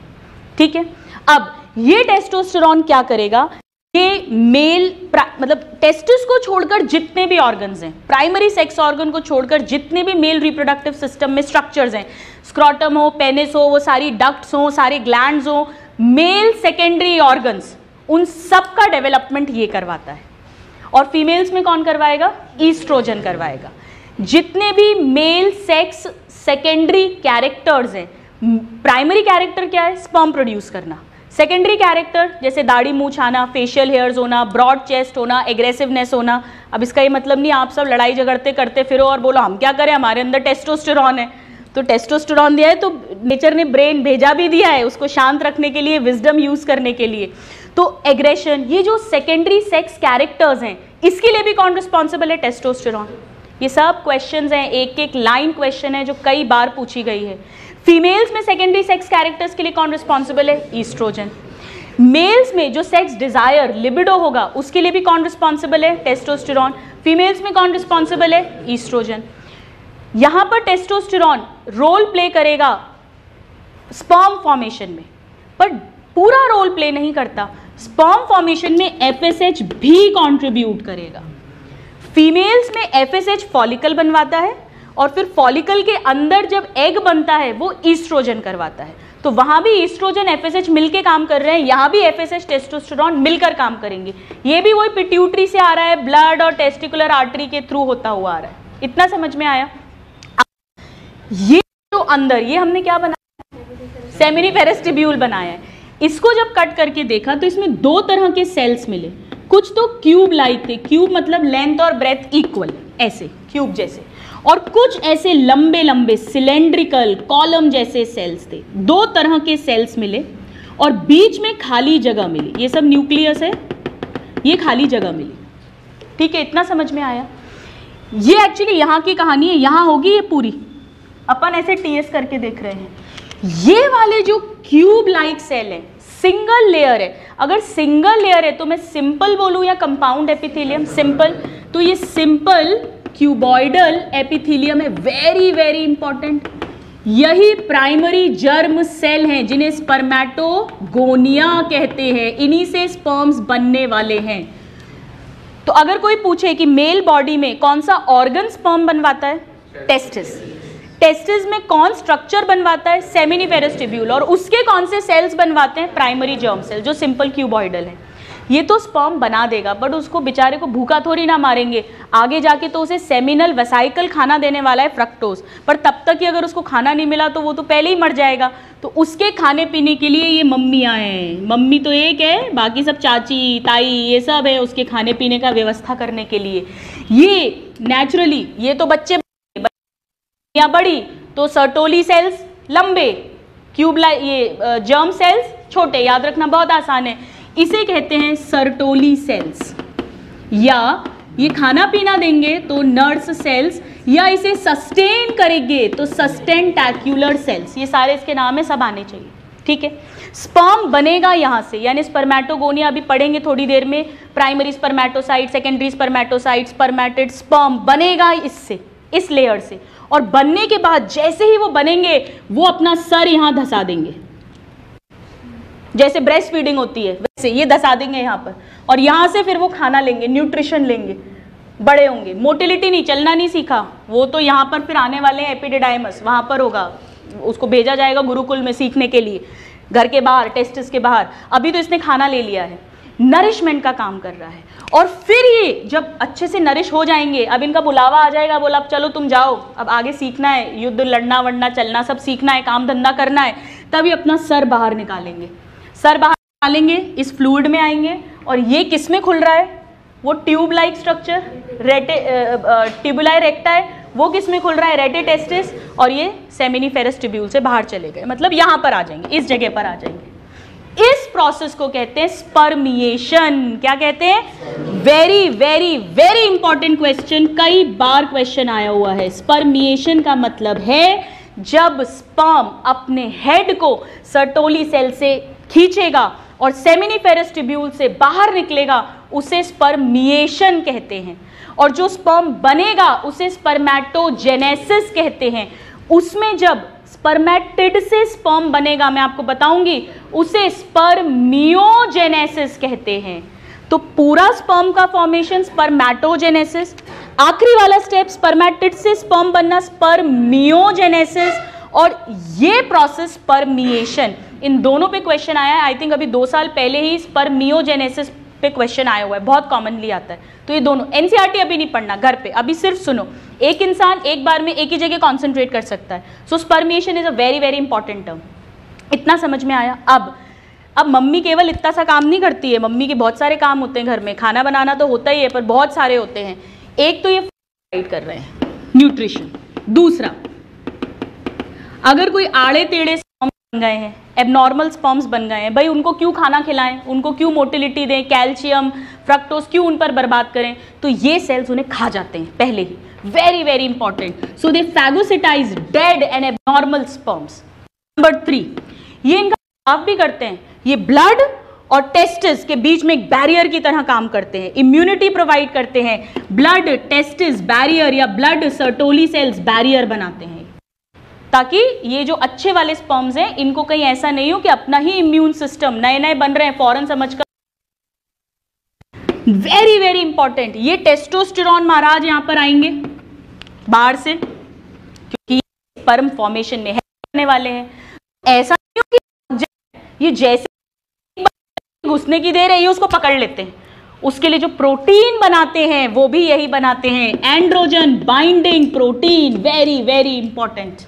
ठीक है, अब ये टेस्टोस्टेरॉन क्या करेगा? ये मेल मतलब टेस्टिस को छोड़कर जितने भी ऑर्गन्स हैं, प्राइमरी सेक्स ऑर्गन को छोड़कर जितने भी मेल रिप्रोडक्टिव सिस्टम में स्ट्रक्चर्स हैं, स्क्रॉटम हो, पेनिस हो, वो सारी डक्ट्स हो, सारे ग्लैंड्स हो, मेल सेकेंडरी ऑर्गन्स, उन सब का डेवलपमेंट ये करवाता है। और फीमेल्स में कौन करवाएगा? ईस्ट्रोजन करवाएगा। जितने भी मेल सेक्स सेकेंडरी कैरेक्टर्स हैं, प्राइमरी कैरेक्टर क्या है? स्पर्म प्रोड्यूस करना। सेकेंडरी कैरेक्टर जैसे दाढ़ी मूंछ आना, फेशियल हेयर्स होना, ब्रॉड चेस्ट होना, एग्रेसिवनेस होना। अब इसका ये मतलब नहीं आप सब लड़ाई झगड़ते करते फिरो और बोलो हम क्या करें, हमारे अंदर टेस्टोस्टेरॉन है। तो टेस्टोस्टेरॉन दिया है तो नेचर ने ब्रेन भेजा भी दिया है उसको शांत रखने के लिए, विजडम यूज करने के लिए। तो एग्रेशन, ये जो सेकेंडरी सेक्स कैरेक्टर्स हैं, इसके लिए भी कौन रिस्पॉन्सिबल है? टेस्टोस्टेरॉन। ये सब क्वेश्चंस हैं, एक एक लाइन क्वेश्चन है जो कई बार पूछी गई है। फीमेल्स में सेकेंडरी सेक्स कैरेक्टर्स के लिए कौन रिस्पॉन्सिबल है? ईस्ट्रोजन। मेल्स में जो सेक्स डिजायर, लिबिडो होगा, उसके लिए भी कौन रिस्पॉन्सिबल है? टेस्टोस्टेरॉन। फीमेल्स में कौन रिस्पॉन्सिबल है? ईस्ट्रोजन। यहां पर टेस्टोस्टेरॉन रोल प्ले करेगा स्पर्म फॉर्मेशन में, पर पूरा रोल प्ले नहीं करता। स्पर्म फॉर्मेशन में FSH भी कंट्रीब्यूट करेगा। फीमेल्स में FSH फॉलिकल बनवाता है, और फिर फॉलिकल के अंदर जब एग बनता है वो ईस्ट्रोजन करवाता है। तो वहां भी ईस्ट्रोजन FSH मिलकर काम कर रहे हैं, यहां भी FSH टेस्टोस्टेरॉन मिलकर काम करेंगे। ये भी वही पिट्यूटरी से आ रहा है, ब्लड और टेस्टिकुलर आर्टरी के थ्रू होता हुआ आ रहा है। इतना समझ में आया? ये जो अंदर ये हमने क्या बनाया? सेमिनिफेरस ट्यूब्यूल बनाया है। इसको जब कट करके देखा तो इसमें दो तरह के सेल्स मिले। कुछ तो क्यूब लाइक थे, क्यूब मतलब लेंथ और ब्रेथ इक्वल, ऐसे क्यूब जैसे, और कुछ ऐसे लंबे लंबे सिलेंड्रिकल कॉलम जैसे सेल्स थे। दो तरह के सेल्स मिले और बीच में खाली जगह मिली। ये सब न्यूक्लियस है, ये खाली जगह मिली। ठीक है, इतना समझ में आया? ये एक्चुअली यहाँ की कहानी है, यहाँ होगी ये पूरी, अपन ऐसे TS करके देख रहे हैं। ये वाले जो क्यूब लाइक सेल है, सिंगल लेयर है। अगर सिंगल लेयर है तो मैं सिंपल बोलूं या कंपाउंड एपिथेलियम? सिंपल। तो ये सिंपल क्यूबॉइडल एपिथेलियम है, वेरी वेरी इंपॉर्टेंट। यही प्राइमरी जर्म सेल हैं जिन्हें स्पर्मेटोगोनिया कहते हैं, इन्हीं से स्पर्म्स बनने वाले हैं। तो अगर कोई पूछे कि मेल बॉडी में कौन सा ऑर्गन स्पर्म बनवाता है? टेस्टिस। टेस्टिस में कौन स्ट्रक्चर बनवाता है? Seminiferous tubule. और उसके कौन से सेल्स बनवाते हैं? प्राइमरी जर्म सेल, जो सिंपल क्यूबॉइडल है। ये तो स्पर्म बना देगा, बट उसको बेचारे को भूखा थोड़ी ना मारेंगे, आगे जाके तो उसे सेमिनल वेसाइकल खाना देने वाला है, फ्रक्टोज। पर तब तक ही अगर उसको खाना नहीं मिला तो वो तो पहले ही मर जाएगा। तो उसके खाने पीने के लिए ये मम्मियाँ हैं। मम्मी तो एक है, बाकी सब चाची ताई ये सब है उसके खाने पीने का व्यवस्था करने के लिए। ये नेचुरली, ये तो बच्चे या बड़ी, तो सर्टोली सेल्स लंबे, ये जर्म सेल्स छोटे। याद रखना बहुत आसान है, इसे कहते हैं सर्टोली सेल्स या ये खाना पीना देंगे तो नर्स सेल्स, या इसे सस्टेन करेंगे तो सस्टेंटैक्युलर सेल्स, ये सारे इसके नाम है, सब आने चाहिए, ठीक है। स्पर्म बनेगा यहाँ से, यानी स्पर्मेटोगोनिया अभी पढ़ेंगे थोड़ी देर में, primary spermatocyte, secondary spermatocyte, spermatid, sperm बनेगा इससे, इस लेयर से, और बनने के बाद जैसे ही वो बनेंगे वो अपना सर यहाँ धसा देंगे, जैसे ब्रेस्ट फीडिंग होती है वैसे ये धसा देंगे यहाँ पर, और यहाँ से फिर वो खाना लेंगे, न्यूट्रिशन लेंगे, बड़े होंगे। मोटिलिटी नहीं, चलना नहीं सीखा, वो तो यहाँ पर फिर आने वाले हैं एपिडिडाइमस, वहाँ पर होगा, उसको भेजा जाएगा गुरुकुल में सीखने के लिए, घर के बाहर, टेस्टिस के बाहर। अभी तो इसने खाना ले लिया है, नरिशमेंट का काम कर रहा है, और फिर ये जब अच्छे से नरिश हो जाएंगे, अब इनका बुलावा आ जाएगा, बोला अब चलो तुम जाओ, अब आगे सीखना है, युद्ध लड़ना वड़ना चलना सब सीखना है, काम धंधा करना है, तभी अपना सर बाहर निकालेंगे, सर बाहर निकालेंगे, इस फ्लूइड में आएंगे, और ये किस में खुल रहा है, वो ट्यूब लाइक स्ट्रक्चर ट्यूबुलाई रेक्टा है, वो किस में खुल रहा है, रेटिटेस्टिस, और ये सेमिनिफेरस ट्यूब्यूल से बाहर चले गए, मतलब यहाँ पर आ जाएंगे, इस जगह पर आ जाएंगे। इस प्रोसेस को कहते हैं स्पर्मिएशन। क्या कहते हैं? Very very very important question, कई बार क्वेश्चन आया हुआ है। स्पर्मिएशन का मतलब है जब स्पर्म अपने हेड को सर्टोली सेल से खींचेगा और सेमिनिफेरस ट्यूब्यूल से बाहर निकलेगा, उसे स्पर्मिएशन कहते हैं। और जो स्पर्म बनेगा उसे स्पर्मेटोजेनेसिस कहते हैं। उसमें जब स्पर्मेटिड से स्पर्म बनेगा, मैं आपको बताऊंगी, उसे स्पर्मियोजेनेसिस कहते हैं। तो पूरा स्पर्म का फॉर्मेशन स्पर्मेटोजेनेसिस, आखिरी वाला स्टेप स्पर्मेटिड से स्पर्म बनना स्पर्मियोजेनेसिस, और ये प्रोसेस स्पर्मिएशन। इन दोनों पे क्वेश्चन आया है, आई थिंक अभी 2 साल पहले ही स्पर्मियोजेनेसिस पे क्वेश्चन आया हुआ है, बहुत कॉमनली आता है। तो ये दोनों एनसीईआरटी अभी नहीं पढ़ना, घर पे अभी सिर्फ सुनो। एक इंसान एक बार में एक ही जगह कॉन्सेंट्रेट कर सकता है। So spermiation is a very very important term. इतना समझ में आया? अब मम्मी केवल इतना सा काम नहीं करती है, मम्मी के बहुत सारे काम होते हैं घर में, खाना बनाना तो होता ही है, पर बहुत सारे होते हैं। एक तो ये प्रोवाइड कर रहे हैं न्यूट्रिशन, दूसरा अगर कोई आड़े टेढ़े स्पर्म्स बन गए हैं, एबनॉर्मल स्पर्म्स बन गए हैं, भाई उनको क्यों खाना खिलाएं, उनको क्यों मोटिलिटी दें, कैल्शियम फ्रक्टोज क्यों उन पर बर्बाद करें, तो ये सेल्स उन्हें खा जाते हैं पहले ही। Very very important. So they phagocytise dead and abnormal sperms. Number 3, ये इनका साफ भी करते हैं, ये ब्लड और टेस्टिस के बीच में एक बैरियर की तरह काम करते हैं, इम्यूनिटी प्रोवाइड करते हैं। ब्लड टेस्टिस बैरियर या ब्लड सर्टोली सेल्स बैरियर बनाते हैं, ताकि ये जो अच्छे वाले स्पर्म्स हैं इनको कहीं ऐसा नहीं हो कि अपना ही इम्यून सिस्टम, नए नए बन रहे हैं फौरन समझकर। वेरी वेरी इंपॉर्टेंट, ये टेस्टोस्टेरोन महाराज यहां पर आएंगे बाहर से, क्योंकि स्पर्म फॉर्मेशन में है वाले हैं। ऐसा नहीं हो कि ये जैसे घुसने की देर है ये उसको पकड़ लेते हैं, उसके लिए जो प्रोटीन बनाते हैं वो भी यही बनाते हैं, androgen binding protein. Very very important,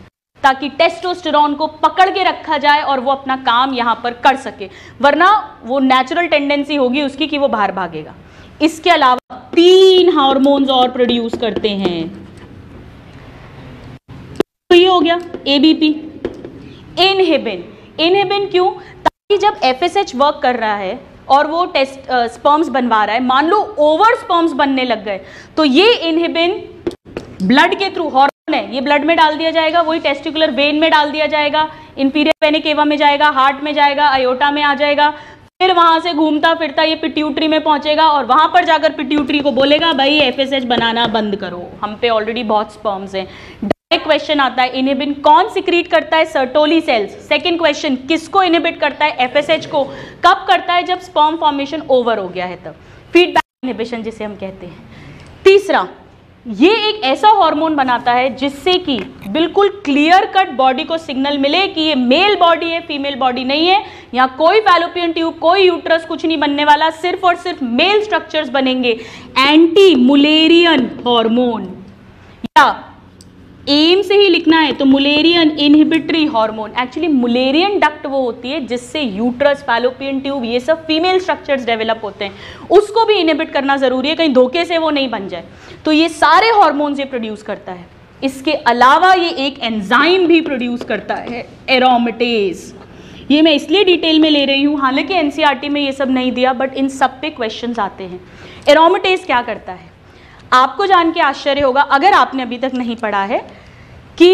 ताकि टेस्टोस्टेरोन को पकड़ के रखा जाए और वो अपना काम यहां पर कर सके, वरना वो नेचुरल टेंडेंसी होगी उसकी कि वो बाहर भागेगा। इसके अलावा 3 हार्मोन्स और प्रोड्यूस करते हैं। तो ये हो गया एबीपी, इनहिबिन। इनहिबिन क्यों? ताकि जब एफएसएच वर्क कर रहा है और वो स्पर्म्स बनवा रहा है, मान लो ओवर स्पर्म्स बनने लग गए, तो ये इनहिबिन ब्लड के थ्रू, हार्मोन है, ये ब्लड में डाल दिया जाएगा, वही टेस्टिकुलर वेन में डाल दिया जाएगा, इंफीरियर वेना केवा में जाएगा, हार्ट में जाएगा, अयोटा में आ जाएगा, फिर वहां से घूमता फिरता ये पिट्यूटरी में पहुंचेगा और वहां पर जाकर पिट्यूटरी को बोलेगा भाई एफएसएच बनाना बंद करो, हम पे ऑलरेडी बहुत स्पर्म्स हैं। डायरेक्ट क्वेश्चन आता है, इनहिबिन कौन सिक्रीट करता है? Sertoli cells. सेकंड क्वेश्चन, किसको इनहिबिट करता है? एफएसएच को। कब करता है? जब स्पर्म फॉर्मेशन ओवर हो गया है तब, फीडबैक इनहिबिशन जिसे हम कहते हैं। तीसरा, ये एक ऐसा हार्मोन बनाता है जिससे कि बिल्कुल क्लियर कट बॉडी को सिग्नल मिले कि ये मेल बॉडी है, फीमेल बॉडी नहीं है, यहाँ कोई फैलोपियन ट्यूब, कोई यूट्रस कुछ नहीं बनने वाला, सिर्फ और सिर्फ मेल स्ट्रक्चर्स बनेंगे। एंटी मुलेरियन हार्मोन, या एम से ही लिखना है तो Mullerian inhibitory hormone. Actually Mullerian duct वो होती है जिससे यूट्रस, फैलोपियन ट्यूब, ये सब फीमेल स्ट्रक्चर्स डेवलप होते हैं, उसको भी इनहिबिट करना जरूरी है, कहीं धोखे से वो नहीं बन जाए। तो ये सारे हार्मोन्स ये प्रोड्यूस करता है। इसके अलावा ये एक एंजाइम भी प्रोड्यूस करता है, एरोमेटेज। ये मैं इसलिए डिटेल में ले रही हूँ, हालांकि एनसीईआरटी में ये सब नहीं दिया, बट इन सब पे क्वेश्चंस आते हैं। एरोमेटेज क्या करता है? आपको जान के आश्चर्य होगा अगर आपने अभी तक नहीं पढ़ा है कि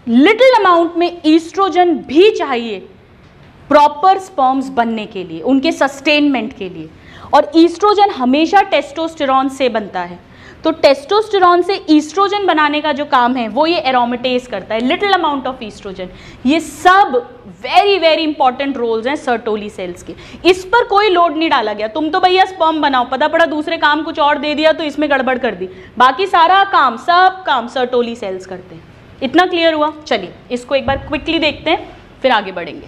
लिटिल अमाउंट में ईस्ट्रोजन भी चाहिए प्रॉपर स्पर्म्स बनने के लिए, उनके सस्टेनमेंट के लिए। और ईस्ट्रोजन हमेशा टेस्टोस्टेरॉन से बनता है, तो टेस्टोस्टेरॉन से ईस्ट्रोजन बनाने का जो काम है वो ये एरोमेटेज करता है, लिटिल अमाउंट ऑफ ईस्ट्रोजन। ये सब वेरी वेरी इंपॉर्टेंट रोल्स हैं सर्टोली सेल्स के। इस पर कोई लोड नहीं डाला गया, तुम तो भैया स्पर्म बनाओ, पता पड़ा दूसरे काम कुछ और दे दिया तो इसमें गड़बड़ कर दी, बाकी सारा काम सब काम सर्टोली सेल्स करते हैं। इतना क्लियर हुआ? चलिए इसको एक बार क्विकली देखते हैं फिर आगे बढ़ेंगे।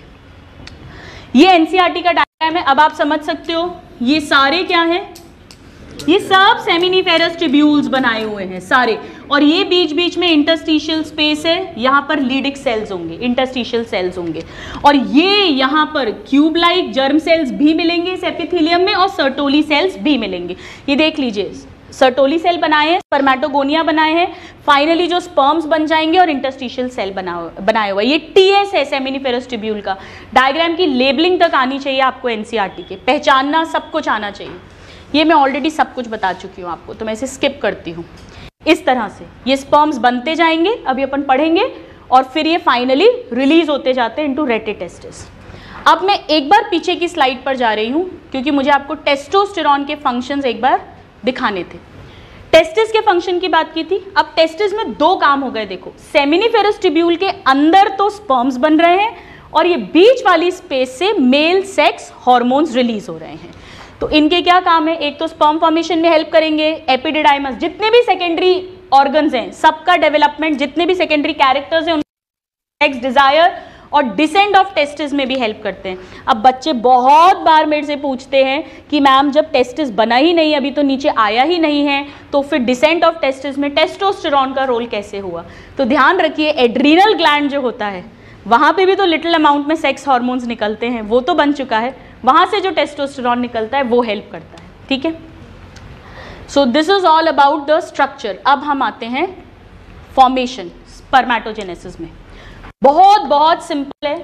ये एनसीईआरटी का डायग्राम है, अब आप समझ सकते हो ये सारे क्या हैं, ये सब सेमिनिफेरस ट्यूब्यूल्स बनाए हुए हैं सारे, और ये बीच बीच में इंटरस्टिशियल स्पेस है, यहाँ पर लीडिक सेल्स होंगे, इंटरस्टिशियल सेल्स होंगे, और ये यहाँ पर क्यूब लाइक जर्म सेल्स भी मिलेंगे इस एपिथेलियम में और सर्टोली सेल्स भी मिलेंगे। ये देख लीजिए, सर्टोली सेल बनाए हैं, स्पर्मेटोगोनिया बनाए हैं, फाइनली जो स्पर्म्स बन जाएंगे और इंटरस्टिशियल सेल बनाए हुआ है। ये टीएस है सेमिनिफेरस ट्यूब्यूल का। डायग्राम की लेबलिंग तक आनी चाहिए आपको एनसीईआरटी के, पहचानना सब कुछ आना चाहिए। ये मैं ऑलरेडी सब कुछ बता चुकी हूँ आपको, तो मैं इसे स्किप करती हूँ। इस तरह से ये स्पर्म्स बनते जाएंगे, अभी अपन पढ़ेंगे, और फिर ये फाइनली रिलीज होते जाते हैं इनटू रेटिटेस्टिस। अब मैं एक बार पीछे की स्लाइड पर जा रही हूँ क्योंकि मुझे आपको टेस्टोस्टेरॉन के फंक्शंस एक बार दिखाने थे। टेस्टिस के फंक्शन की बात की थी, अब टेस्टिस में दो काम हो गए। देखो, सेमिनिफेरस ट्यूब्यूल के अंदर तो स्पर्म्स बन रहे हैं और ये बीच वाली स्पेस से मेल सेक्स हार्मोन्स रिलीज हो रहे हैं। तो इनके क्या काम है, एक तो स्पर्म फॉर्मेशन में हेल्प करेंगे, एपिडिडाइमस, जितने भी सेकेंडरी ऑर्गन्स हैं सबका डेवलपमेंट, जितने भी सेकेंडरी कैरेक्टर्स हैं, सेक्स डिजायर और डिसेंट ऑफ टेस्टिस में भी हेल्प करते हैं। अब बच्चे बहुत बार मेरे से पूछते हैं कि मैम जब टेस्टिस बना ही नहीं, अभी तो नीचे आया ही नहीं है, तो फिर डिसेंट ऑफ टेस्टिस में टेस्टोस्टेरॉन का रोल कैसे हुआ? तो ध्यान रखिए, एड्रीनल ग्लैंड जो होता है वहाँ पे भी तो लिटिल अमाउंट में सेक्स हार्मोन्स निकलते हैं, वो तो बन चुका है, वहाँ से जो टेस्टोस्टेरॉन निकलता है वो हेल्प करता है। ठीक है, so this is all about the structure. अब हम आते हैं फॉर्मेशन, स्पर्मेटोजेनेसिस में। बहुत बहुत सिंपल है,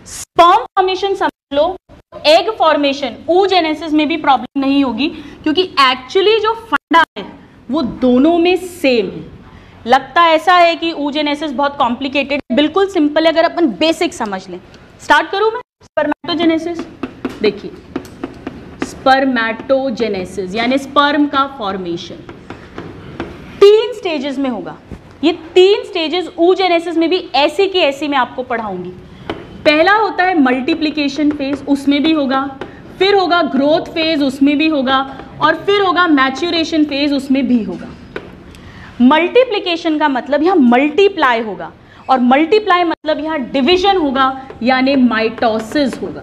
स्पर्म फॉर्मेशन समझ लो, एग फॉर्मेशन oogenesis में भी प्रॉब्लम नहीं होगी क्योंकि एक्चुअली जो फंडा है वो दोनों में सेम है। लगता ऐसा है कि oogenesis बहुत कॉम्प्लिकेटेड, बिल्कुल सिंपल है अगर अपन बेसिक समझ लें। स्टार्ट करूं मैं स्पर्मेटोजेनेसिस। देखिए, स्पर्मेटोजेनेसिस यानी स्पर्म का फॉर्मेशन 3 स्टेजेस में होगा। ये 3 स्टेजेस oogenesis में भी ऐसी की ऐसी मैं आपको पढ़ाऊंगी। पहला होता है मल्टीप्लिकेशन फेज, उसमें भी होगा, फिर होगा ग्रोथ फेज, उसमें भी होगा, और फिर होगा मैच्योरेशन फेज, उसमें भी होगा। मल्टीप्लिकेशन का मतलब यहाँ मल्टीप्लाई होगा, और मल्टीप्लाई मतलब यहाँ डिवीजन होगा, यानी माइटोसिस होगा।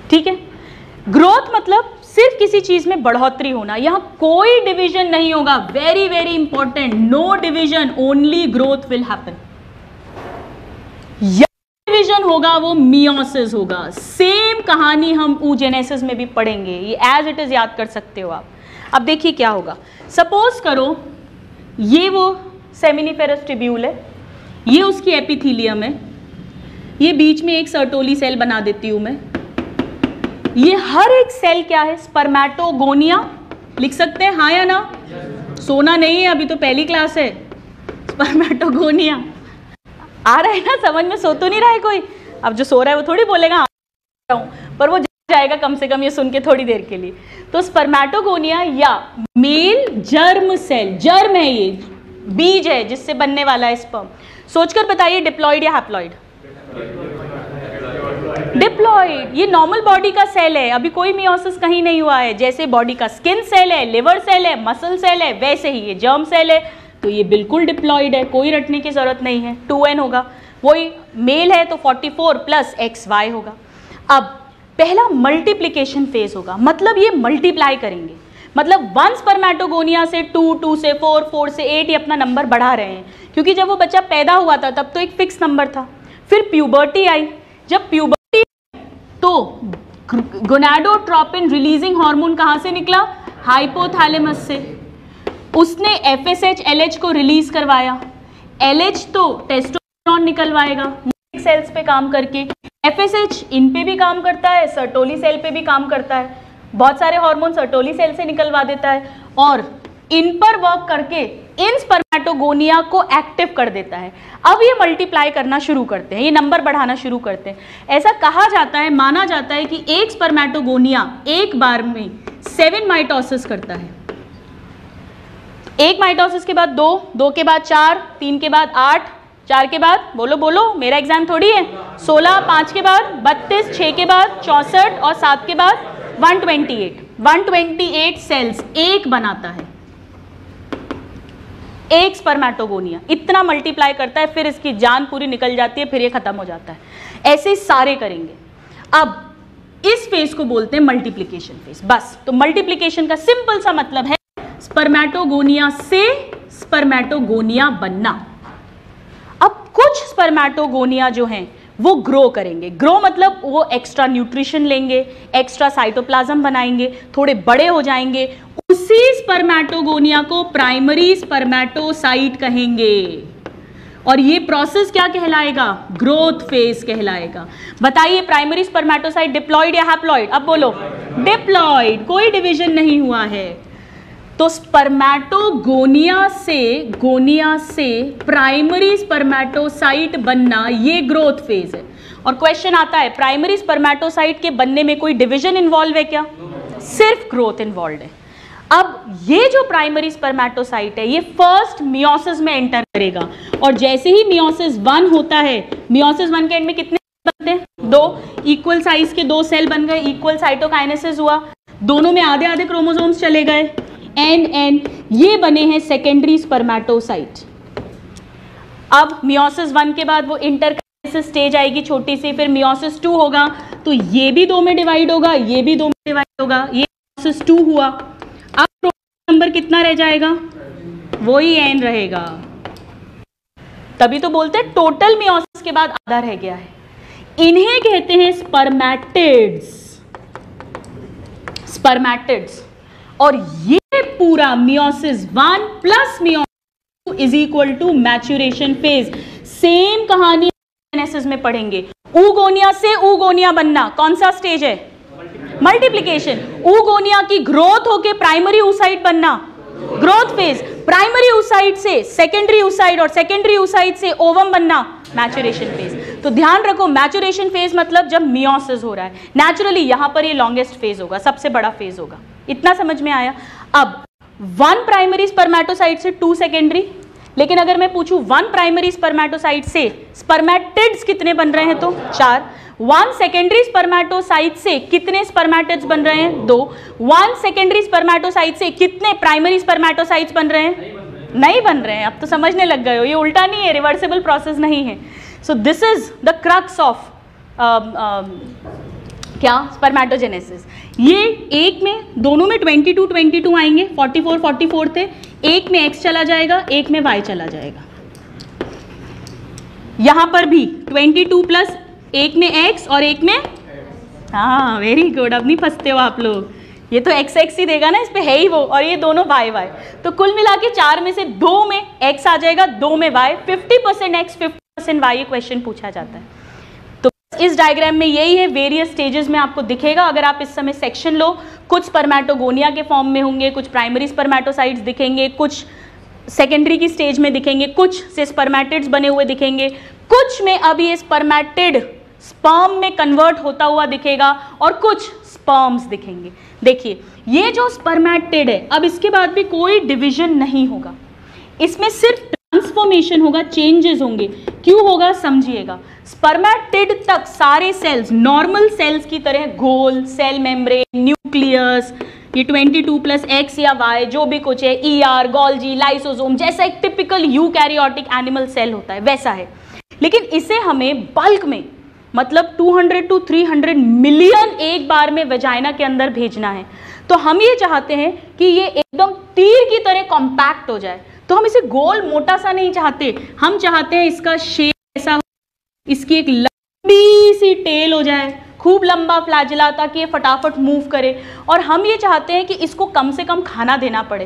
ठीक है, ग्रोथ मतलब सिर्फ किसी चीज में बढ़ोतरी होना, यहां कोई डिवीजन नहीं होगा। Very very important, no division, only growth will happen. या डिवीजन होगा वो मियोसिस होगा। सेम कहानी हम oogenesis में भी पढ़ेंगे, ये एज इट इज याद कर सकते हो आप। अब देखिए क्या होगा, सपोज करो ये वो सेमिनिफेरस ट्यूब्यूल है, ये उसकी एपिथेलियम है, ये बीच में एक सर्टोली सेल बना देती हूं मैं। ये हर एक सेल क्या है, स्पर्मेटोगोनिया लिख सकते हैं, हाँ या ना? सोना नहीं है, अभी तो पहली क्लास है। स्पर्मेटोगोनिया आ रहा है ना समझ में? सो तो नहीं रहा है कोई? अब जो सो रहा है वो थोड़ी बोलेगा हाँ हूं, पर वो जाएगा कम से कम ये सुन के थोड़ी देर के लिए। तो स्पर्मेटोगोनिया या मेल जर्म सेल, जर्म है ये, बीज है जिससे बनने वाला है स्पर्म। सोचकर बताइए, डिप्लॉइड या हैप्लॉइड? डिप्लॉइड। ये नॉर्मल बॉडी का सेल है, अभी कोई मियोसिस कहीं नहीं हुआ है। जैसे बॉडी का स्किन सेल है, लिवर सेल है, मसल सेल है, वैसे ही ये जर्म सेल है, तो ये बिल्कुल डिप्लॉइड है, कोई रटने की जरूरत नहीं है। 2n होगा, वही मेल है तो 44 + XY होगा। अब पहला मल्टीप्लिकेशन फेज होगा, मतलब ये मल्टीप्लाई करेंगे, मतलब 1 स्पर्मेटोगोनिया से 2, 2 से 4, 4 से 8, ये अपना नंबर बढ़ा रहे हैं, क्योंकि जब वो बच्चा पैदा हुआ था तब तो एक फिक्स नंबर था। फिर प्यूबर्टी आई, जब प्यूबर्टी तो गोनाडोट्रोपिन रिलीजिंग हार्मोन कहाँ से निकला? हाइपोथैलेमस से। उसने FSH LH को रिलीज करवाया, LH तो टेस्टोस्टेरोन निकलवाएगा सेल्स पे काम करके, FSH इन पे भी काम करता है, सर्टोली सेल पे भी काम करता है। बहुत सारे हार्मोन सर्टोली सेल से निकलवा देता है और इन पर वर्क करके इन स्पर्मेटोगोनिया को एक्टिव कर देता है। अब ये मल्टीप्लाई करना शुरू करते हैं, ये नंबर बढ़ाना शुरू करते हैं। ऐसा कहा जाता है, माना जाता है कि एक स्पर्मेटोगोनिया एक बार में 7 माइटोसिस करता है। एक माइटोसिस के बाद 2, 2 के बाद 4, 3 के बाद 8, 4 के बाद बोलो बोलो, मेरा एग्जाम थोड़ी है, 16, 5 के बाद 32, 6 के बाद 64 और 7 के बाद 128। 128 सेल्स एक बनाता है एक स्पर्मेटोगोनिया, इतना मल्टीप्लाई करता है, फिर इसकी जान पूरी निकल जाती है, फिर ये खत्म हो जाता है। ऐसे ही सारे करेंगे। अब इस फेज को बोलते हैं मल्टीप्लिकेशन फेज। बस, तो मल्टीप्लिकेशन का सिंपल सा मतलब है स्पर्मेटोगोनिया से स्पर्मेटोगोनिया बनना। अब कुछ स्पर्मेटोगोनिया जो हैं वो ग्रो करेंगे। ग्रो मतलब वो एक्स्ट्रा न्यूट्रिशन लेंगे, एक्स्ट्रा साइटोप्लाज्म बनाएंगे, थोड़े बड़े हो जाएंगे। उसी स्पर्मेटोगोनिया को प्राइमरी स्पर्मेटोसाइट कहेंगे और ये प्रोसेस क्या कहलाएगा? ग्रोथ फेज कहलाएगा। बताइए, प्राइमरी स्पर्मेटोसाइट डिप्लॉइड या हैप्लॉइड? अब बोलो, डिप्लॉइड, कोई डिवीजन नहीं हुआ है। तो स्पर्मेटोगोनिया से प्राइमरी स्पर्मेटोसाइट बनना, ये ग्रोथ फेज है। और क्वेश्चन आता है, प्राइमरी स्पर्मेटोसाइट के बनने में कोई डिवीजन इन्वॉल्व है क्या? सिर्फ ग्रोथ इन्वॉल्व है। अब ये जो प्राइमरी स्पर्मेटोसाइट है, ये फर्स्ट मियोसिस में एंटर करेगा और जैसे ही मियोसिस 1 होता है, मियोसिस 1 के एंड में कितने बनते हैं? 2 इक्वल साइज के 2 सेल बन गए, इक्वल साइटोकाइनेसिस हुआ, दोनों में आधे आधे क्रोमोसोम्स चले गए, एन ये बने हैं सेकेंडरी स्पर्मेटोसाइट। अब मियोसिस 1 के बाद वो इंटरकाइनेसिस स्टेज आएगी छोटी सी, फिर मियोसिस 2 होगा, तो ये भी 2 में डिवाइड होगा, ये भी 2 में डिवाइड होगा, ये मियोसिस 2 हुआ। अब क्रोमोसोम नंबर कितना रह जाएगा? वही एन रहेगा। तभी तो बोलते हैं टोटल मियोसिस के बाद आधा रह गया है। इन्हें कहते हैं स्पर्मेटिड्स। और ये पूरा meiosis 1 plus meiosis 2 is equal to maturation phase. Same कहानी जेनेसिस में पढ़ेंगे। ऊगोनिया से ऊगोनिया बनना कौन सा स्टेज है? मल्टीप्लिकेशन। ऊगोनिया की ग्रोथ होके प्राइमरी oocyte बनना, ग्रोथ फेज। प्राइमरी oocyte से सेकेंडरी oocyte और सेकेंडरी oocyte से ओवम बनना, मैच्यूरेशन फेज। तो ध्यान रखो, मैच्यूरेशन फेज मतलब जब मियोसिस हो रहा है। नेचुरली यहां पर ये लॉन्गेस्ट फेज होगा, सबसे बड़ा फेज होगा। इतना समझ में आया? अब 1 प्राइमरी स्पर्मेटोसाइट से 2 सेकेंडरी, लेकिन अगर मैं पूछूं 1 प्राइमरी स्पर्मेटोसाइट से स्पर्मेटिड्स कितने बन रहे हैं तो 4। 1 सेकेंडरी स्पर्मेटोसाइट से कितने स्पर्मेटिड्स बन रहे हैं? 2। 1 सेकेंडरी स्पर्मेटोसाइट से कितने प्राइमरी स्पर्मेटोसाइट्स बन रहे हैं? नहीं बन रहे हैं। अब तो समझने लग गए हो, ये उल्टा नहीं है, रिवर्सिबल प्रोसेस नहीं है। So this is the crux of क्या? स्पर्मेटोजेनेसिस। ये एक में, दोनों में 22 आएंगे, 44 थे, एक में x चला जाएगा, एक में y चला जाएगा। यहां पर भी 22 प्लस एक में x और एक में, हाँ वेरी गुड, अब नहीं फंसते हो आप लोग। ये तो x ही देगा ना, इस पे है ही वो, और ये दोनों y। तो कुल मिला के 4 में से 2 में x आ जाएगा, 2 में y। 50% x 50% y ये क्वेश्चन पूछा जाता है। तो इस डायग्राम में यही है, वेरियस स्टेजेस में आपको दिखेगा। अगर आप इस समय सेक्शन लो, कुछ स्पर्मेटोगोनिया के फॉर्म में होंगे, कुछ प्राइमरी स्पर्मेटोसाइट्स दिखेंगे, कुछ सेकेंडरी की स्टेज में दिखेंगे, कुछ से स्पर्मेटिड्स बने हुए दिखेंगे, कुछ में अब ये स्पर्मेटिड स्पर्म में कन्वर्ट होता हुआ दिखेगा और कुछ स्पर्म्स दिखेंगे। देखिए, ये जो स्पर्मेटिड है, अब इसके बाद भी कोई डिवीजन नहीं होगा, इसमें सिर्फ ट्रांसफॉर्मेशन होगा, चेंजेस होंगे। क्यों होगा समझिएगा। स्पर्मेटिड तक सारे सेल्स नॉर्मल सेल्स की तरह गोल, सेल मेम्ब्रेन, न्यूक्लियस, ये 22 प्लस x या y जो भी कुछ है, ER, गोल्जी, लाइसोसोम, जैसा एक टिपिकल यूकैरियोटिक एनिमल सेल होता है वैसा है। लेकिन इसे हमें बल्क में, मतलब 200 to 300 मिलियन एक बार में वेजाइना के अंदर भेजना है। तो हम ये चाहते हैं कि ये एकदम तीर की तरह कॉम्पैक्ट हो जाए। तो हम इसे गोल मोटा सा नहीं चाहते, हम चाहते हैं इसका शेप ऐसा हो, इसकी एक लंबी सी टेल हो जाए, खूब लंबा फ्लैजिला, ताकि ये फटाफट मूव करे। और हम ये चाहते हैं कि इसको कम से कम खाना देना पड़े।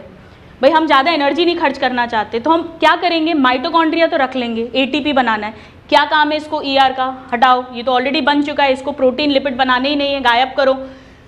भाई हम ज़्यादा एनर्जी नहीं खर्च करना चाहते, तो हम क्या करेंगे, माइटोकॉन्ड्रिया तो रख लेंगे, ATP बनाना है। क्या काम है इसको ER का? हटाओ, ये तो ऑलरेडी बन चुका है, इसको प्रोटीन लिपिड बनाने ही नहीं है, गायब करो।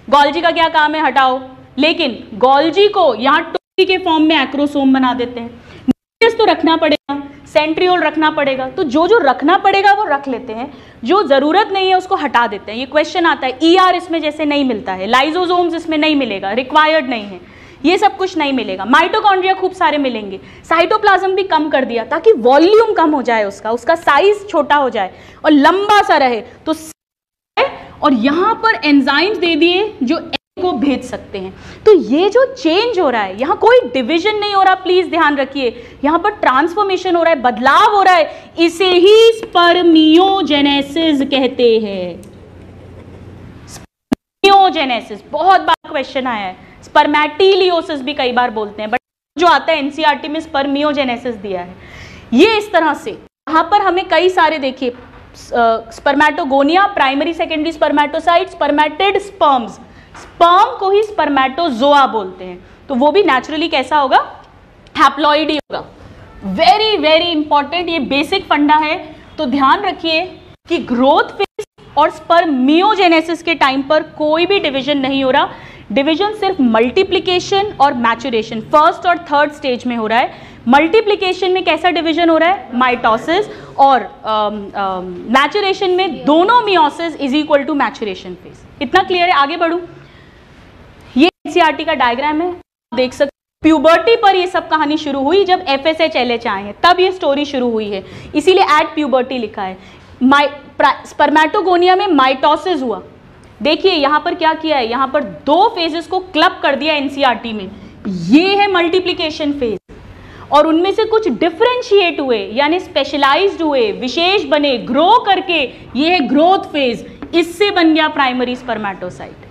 गोल्जी का क्या काम है, हटाओ, लेकिन गोल्जी को यहाँ टोपी के फॉर्म में एक्रोसोम बना देते हैं। न्यूक्लियस तो रखना पड़ेगा, सेंट्रियोल रखना पड़ेगा, तो जो जो रखना पड़ेगा वो रख लेते हैं, जो जरूरत नहीं है उसको हटा देते हैं। ये क्वेश्चन आता है, ER इसमें जैसे नहीं मिलता है, लाइजोसोम्स इसमें नहीं मिलेगा, रिक्वायर्ड नहीं है, ये सब कुछ नहीं मिलेगा। माइटोकॉन्ड्रिया खूब सारे मिलेंगे। साइटोप्लाज्म भी कम कर दिया ताकि वॉल्यूम कम हो जाए, उसका साइज छोटा हो जाए और लंबा सा रहे, तो और यहां पर एंजाइम्स दे दिए जो एग को भेज सकते हैं। तो ये जो चेंज हो रहा है, यहां कोई डिवीजन नहीं हो रहा, प्लीज ध्यान रखिए, यहां पर ट्रांसफॉर्मेशन हो रहा है, बदलाव हो रहा है, इसे ही स्पर्मियोजेनेसिस कहते हैं। स्पर्मियोजेनेसिस बहुत बार क्वेश्चन आया है, स्पर्मैटिलियोसिस भी कई बार बोलते हैं, बट जो आता है एनसीईआरटी में स्पर्मियोजेनेसिस दिया है। ये इस तरह से यहां पर हमें कई सारे देखिए, spermatogonia, primary secondary spermatocyte, spermatid sperms, sperm को ही स्पर्मेटोजोआ बोलते हैं, तो वो भी नेचुरली कैसा होगा, हैप्लॉइड ही होगा। वेरी वेरी इंपॉर्टेंट, ये बेसिक फंडा है, तो ध्यान रखिए कि ग्रोथ फेज और स्पर्मियोजेनेसिस के टाइम पर कोई भी डिवीजन नहीं हो रहा, डिवीजन सिर्फ मल्टीप्लिकेशन और मैचुरेशन, फर्स्ट और थर्ड स्टेज में हो रहा है। मल्टीप्लिकेशन में कैसा डिवीजन हो रहा है, माइटोसिस, और मैचुरेशन में दोनों meiosis is equal to maturation phase. इतना क्लियर है, आगे बढ़ूं। ये एनसीईआरटी का डायग्राम है, देख सकते प्यूबर्टी पर ये सब कहानी शुरू हुई जब FSH LH आए हैं, तब ये स्टोरी शुरू हुई है, इसीलिए एट प्यूबर्टी लिखा है। स्पर्मेटोगोनिया में माइटोसिस हुआ, देखिए यहां पर क्या किया है, यहां पर दो फेजेस को क्लब कर दिया एनसीईआरटी में, ये है मल्टीप्लिकेशन फेज, और उनमें से कुछ डिफरेंशिएट हुए यानी स्पेशलाइज्ड हुए, विशेष बने, ग्रो करके, ये है ग्रोथ फेज, इससे बन गया प्राइमरी स्पर्मेटोसाइट।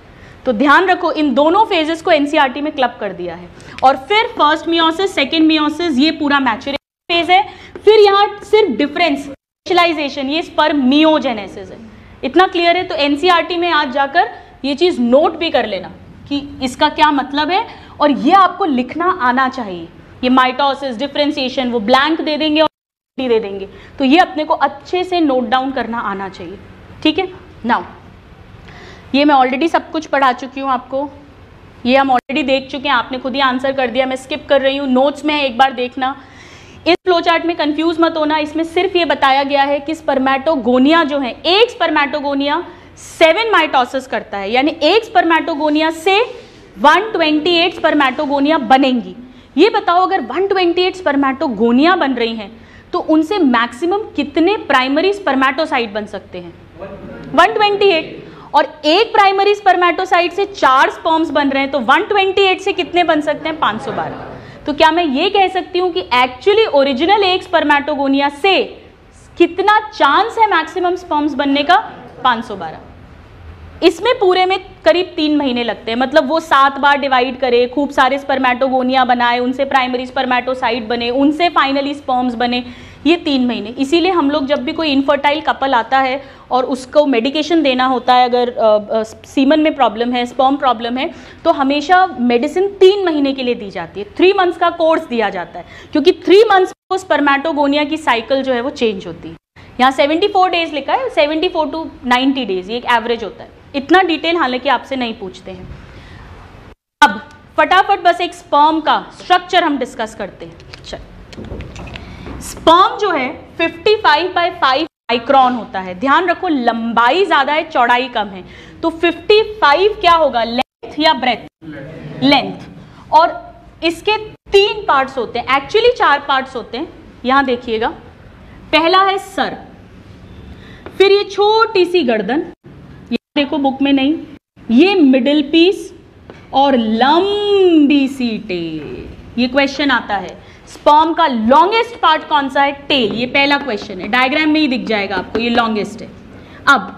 तो ध्यान रखो, इन दोनों फेजेस को एनसीईआरटी में क्लब कर दिया है, और फिर फर्स्ट मियोसिस, सेकेंड मियोसिस, ये पूरा मैचुरेशन फेज है, फिर यहाँ सिर्फ डिफरेंस, स्पेशलाइजेशन, ये स्पर्मियोजेनेसिस है। इतना क्लियर है, तो एनसीईआरटी में आज जाकर ये चीज नोट भी कर लेना कि इसका क्या मतलब है, और ये आपको लिखना आना चाहिए। ये माइटोसिस, डिफरेंशिएशन, वो ब्लैंक दे देंगे और दे देंगे, तो ये अपने को अच्छे से नोट डाउन करना आना चाहिए, ठीक है। नाउ ये मैं ऑलरेडी सब कुछ पढ़ा चुकी हूँ आपको, ये हम ऑलरेडी देख चुके हैं, आपने खुद ही आंसर कर दिया, मैं स्किप कर रही हूँ, नोट्स में है, एक बार देखना। इस फ्लो चार्ट में कंफ्यूज मत होना, इसमें सिर्फ ये बताया गया है कि स्पर्मेटोगोनिया जो है, एक स्पर्मेटोगोनिया 7 माइटोसिस करता है, यानी एक स्पर्मेटोगोनिया से 128 स्पर्मेटोगोनिया बनेंगी। ये बताओ अगर 128 स्पर्मेटोगोनिया बन रही हैं तो उनसे मैक्सिमम कितने प्राइमरी स्पर्मेटोसाइट बन सकते हैं, 128, और एक प्राइमरी स्पर्मेटोसाइट से 4 स्पर्म्स बन रहे हैं, तो 128 से कितने बन सकते हैं, 512। तो क्या मैं ये कह सकती हूं कि एक्चुअली ओरिजिनल एक स्पर्मेटोगोनिया से कितना चांस है मैक्सिमम स्पर्म्स बनने का, 512। इसमें पूरे में करीब 3 महीने लगते हैं, मतलब वो 7 बार डिवाइड करे, खूब सारे स्पर्मेटोगोनिया बनाए, उनसे प्राइमरी स्पर्मेटोसाइट बने, उनसे फाइनली स्पर्म्स बने, ये 3 महीने। इसीलिए हम लोग जब भी कोई इनफर्टाइल कपल आता है और उसको मेडिकेशन देना होता है, अगर सीमन में प्रॉब्लम है, स्पर्म प्रॉब्लम है, तो हमेशा मेडिसिन 3 महीने के लिए दी जाती है, 3 मंथ्स का कोर्स दिया जाता है, क्योंकि 3 मंथ्स में स्पर्मेटोगोनिया की साइकिल जो है वो चेंज होती है। यहाँ 74 डेज लिखा है, 74 to 90 डेज, ये एक एवरेज होता है। इतना डिटेल हालांकि आपसे नहीं पूछते हैं। अब फटाफट बस एक स्पर्म का स्ट्रक्चर हम डिस्कस करते हैं। चल, स्पर्म जो है 55/5 माइक्रोन होता है, ध्यान रखो, लंबाई ज्यादा है, चौड़ाई कम है, तो 55 क्या होगा, लेंथ या ब्रेथ, लेंथ। और इसके 3 पार्ट्स होते हैं, एक्चुअली 4 पार्ट्स होते हैं, यहां देखिएगा। पहला है सर, फिर ये छोटी सी गर्दन, ये देखो बुक में नहीं, ये मिडिल पीस, और लंबी सी टेल। ये क्वेश्चन आता है, स्पर्म का लॉन्गेस्ट पार्ट कौन सा है, टेल। ये पहला क्वेश्चन है, डायग्राम में ही दिख जाएगा आपको, ये लॉन्गेस्ट है। अब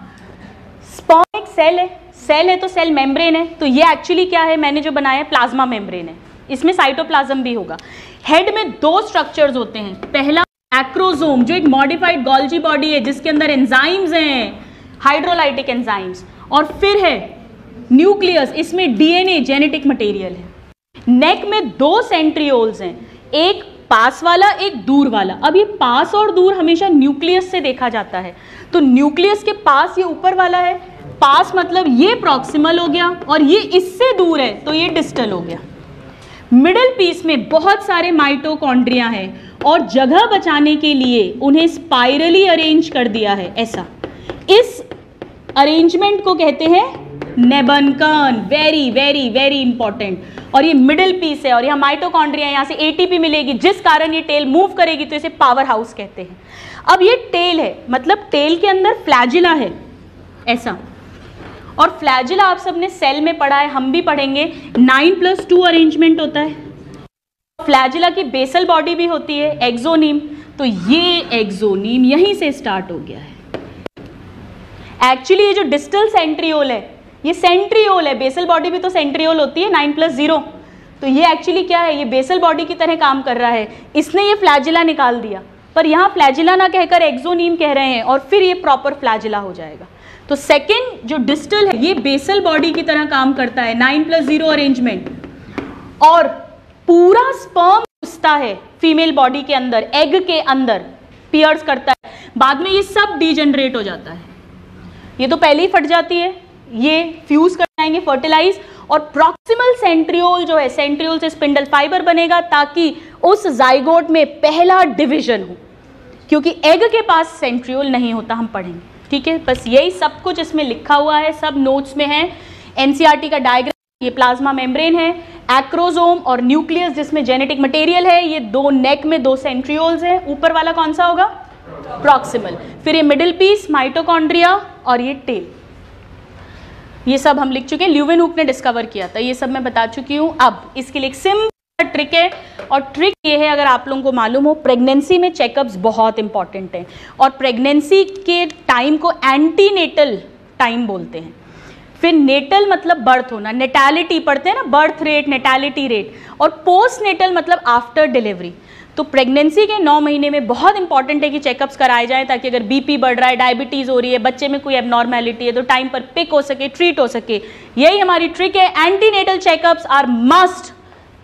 स्पर्म एक सेल है, सेल है तो सेल मेम्ब्रेन है, तो ये एक्चुअली क्या है, मैंने जो बनाया प्लाज्मा मेम्ब्रेन है, इसमें साइटोप्लाज्म भी होगा। हेड में 2 स्ट्रक्चर्स होते हैं, पहला एक्रोसोम जो एक मॉडिफाइड गोल्जी बॉडी है जिसके अंदर एंजाइम्स हैं, हाइड्रोलाइटिक एंजाइम्स, और फिर है न्यूक्लियस, इसमें डीएनए जेनेटिक मटेरियल है। नेक में 2 सेंट्रियोल्स हैं, एक पास वाला एक दूर वाला। अब ये पास और दूर हमेशा न्यूक्लियस से देखा जाता है, तो न्यूक्लियस के पास ये ऊपर वाला है, पास मतलब ये प्रॉक्सिमल हो गया और ये इससे दूर है तो ये डिस्टल हो गया। मिडिल पीस में बहुत सारे माइटोकॉन्ड्रिया हैं और जगह बचाने के लिए उन्हें स्पाइरली अरेंज कर दिया है ऐसा। इस अरेंजमेंट को कहते हैं Nebenkern. Very very very important. और ये मिडिल पीस है और यहाँ माइटोकॉन्ड्रिया, यहाँ से एटीपी मिलेगी जिस कारण ये टेल मूव करेगी, तो इसे पावर हाउस कहते हैं। अब ये टेल है, मतलब टेल के अंदर फ्लैजिला है ऐसा, और फ्लैजिला आप सबने सेल में पढ़ा है, हम भी पढ़ेंगे। 9+2 अरेंजमेंट होता है। फ्लैजिला की बेसल बॉडी भी होती है, एक्सोनीम, तो ये एक्सोनीम यहीं से स्टार्ट हो गया है। एक्चुअली ये जो डिस्टल सेंट्रियोल है, ये सेंट्रियोल है, बेसल बॉडी भी तो सेंट्रियोल होती है 9+0, तो ये एक्चुअली क्या है, ये बेसल बॉडी की तरह काम कर रहा है। इसने ये फ्लैजिला निकाल दिया, पर यहाँ फ्लैजिला ना कहकर एक्सोनीम कह रहे हैं और फिर ये प्रॉपर फ्लैजिला हो जाएगा। तो सेकेंड जो डिस्टल है ये बेसल बॉडी की तरह काम करता है, 9+0 अरेंजमेंट, और पूरा स्पर्म घुसता है फीमेल बॉडी के अंदर, एग के अंदर पियर्स करता है, बाद में ये सब डीजनरेट हो जाता है। ये तो पहले ही फट जाती है, ये फ्यूज कर जाएंगे, फर्टिलाइज, और प्रॉक्सिमल सेंट्रियोल जो है, सेंट्रियोल से स्पिंडल फाइबर बनेगा ताकि उस जाइगोट में पहला डिवीजन हो, क्योंकि एग के पास सेंट्रियोल नहीं होता, हम पढ़ेंगे, ठीक है। बस यही सब कुछ इसमें लिखा हुआ है, सब नोट्स में है। एनसीईआरटी का डायग्राम, ये प्लाज्मा मेम्ब्रेन है, एक्रोसोम और न्यूक्लियस जिसमें जेनेटिक मटेरियल है, ये दो नेक में दो सेंट्रियोल्स हैं, ऊपर वाला कौन सा होगा, प्रॉक्सिमल, फिर ये मिडिल पीस माइटोकॉन्ड्रिया और ये टेल, ये सब हम लिख चुके हैं। ल्यूवेनहुक ने डिस्कवर किया था, ये सब मैं बता चुकी हूँ। अब इसके लिए एक सिंपल ट्रिक है, और ट्रिक ये है, अगर आप लोगों को मालूम हो, प्रेगनेंसी में चेकअप्स बहुत इंपॉर्टेंट हैं, और प्रेगनेंसी के टाइम को एंटीनेटल टाइम बोलते हैं। फिर नेटल मतलब बर्थ होना, नेटालिटी पढ़ते हैं ना, बर्थ रेट, नेटालिटी रेट, और पोस्ट नेटल मतलब आफ्टर डिलीवरी। तो प्रेगनेंसी के 9 महीने में बहुत इंपॉर्टेंट है कि चेकअप्स कराए जाएं, ताकि अगर बीपी बढ़ रहा है, डायबिटीज़ हो रही है, बच्चे में कोई एबनॉर्मेलिटी है, तो टाइम पर पिक हो सके, ट्रीट हो सके। यही हमारी ट्रिक है। Antenatal checkups are must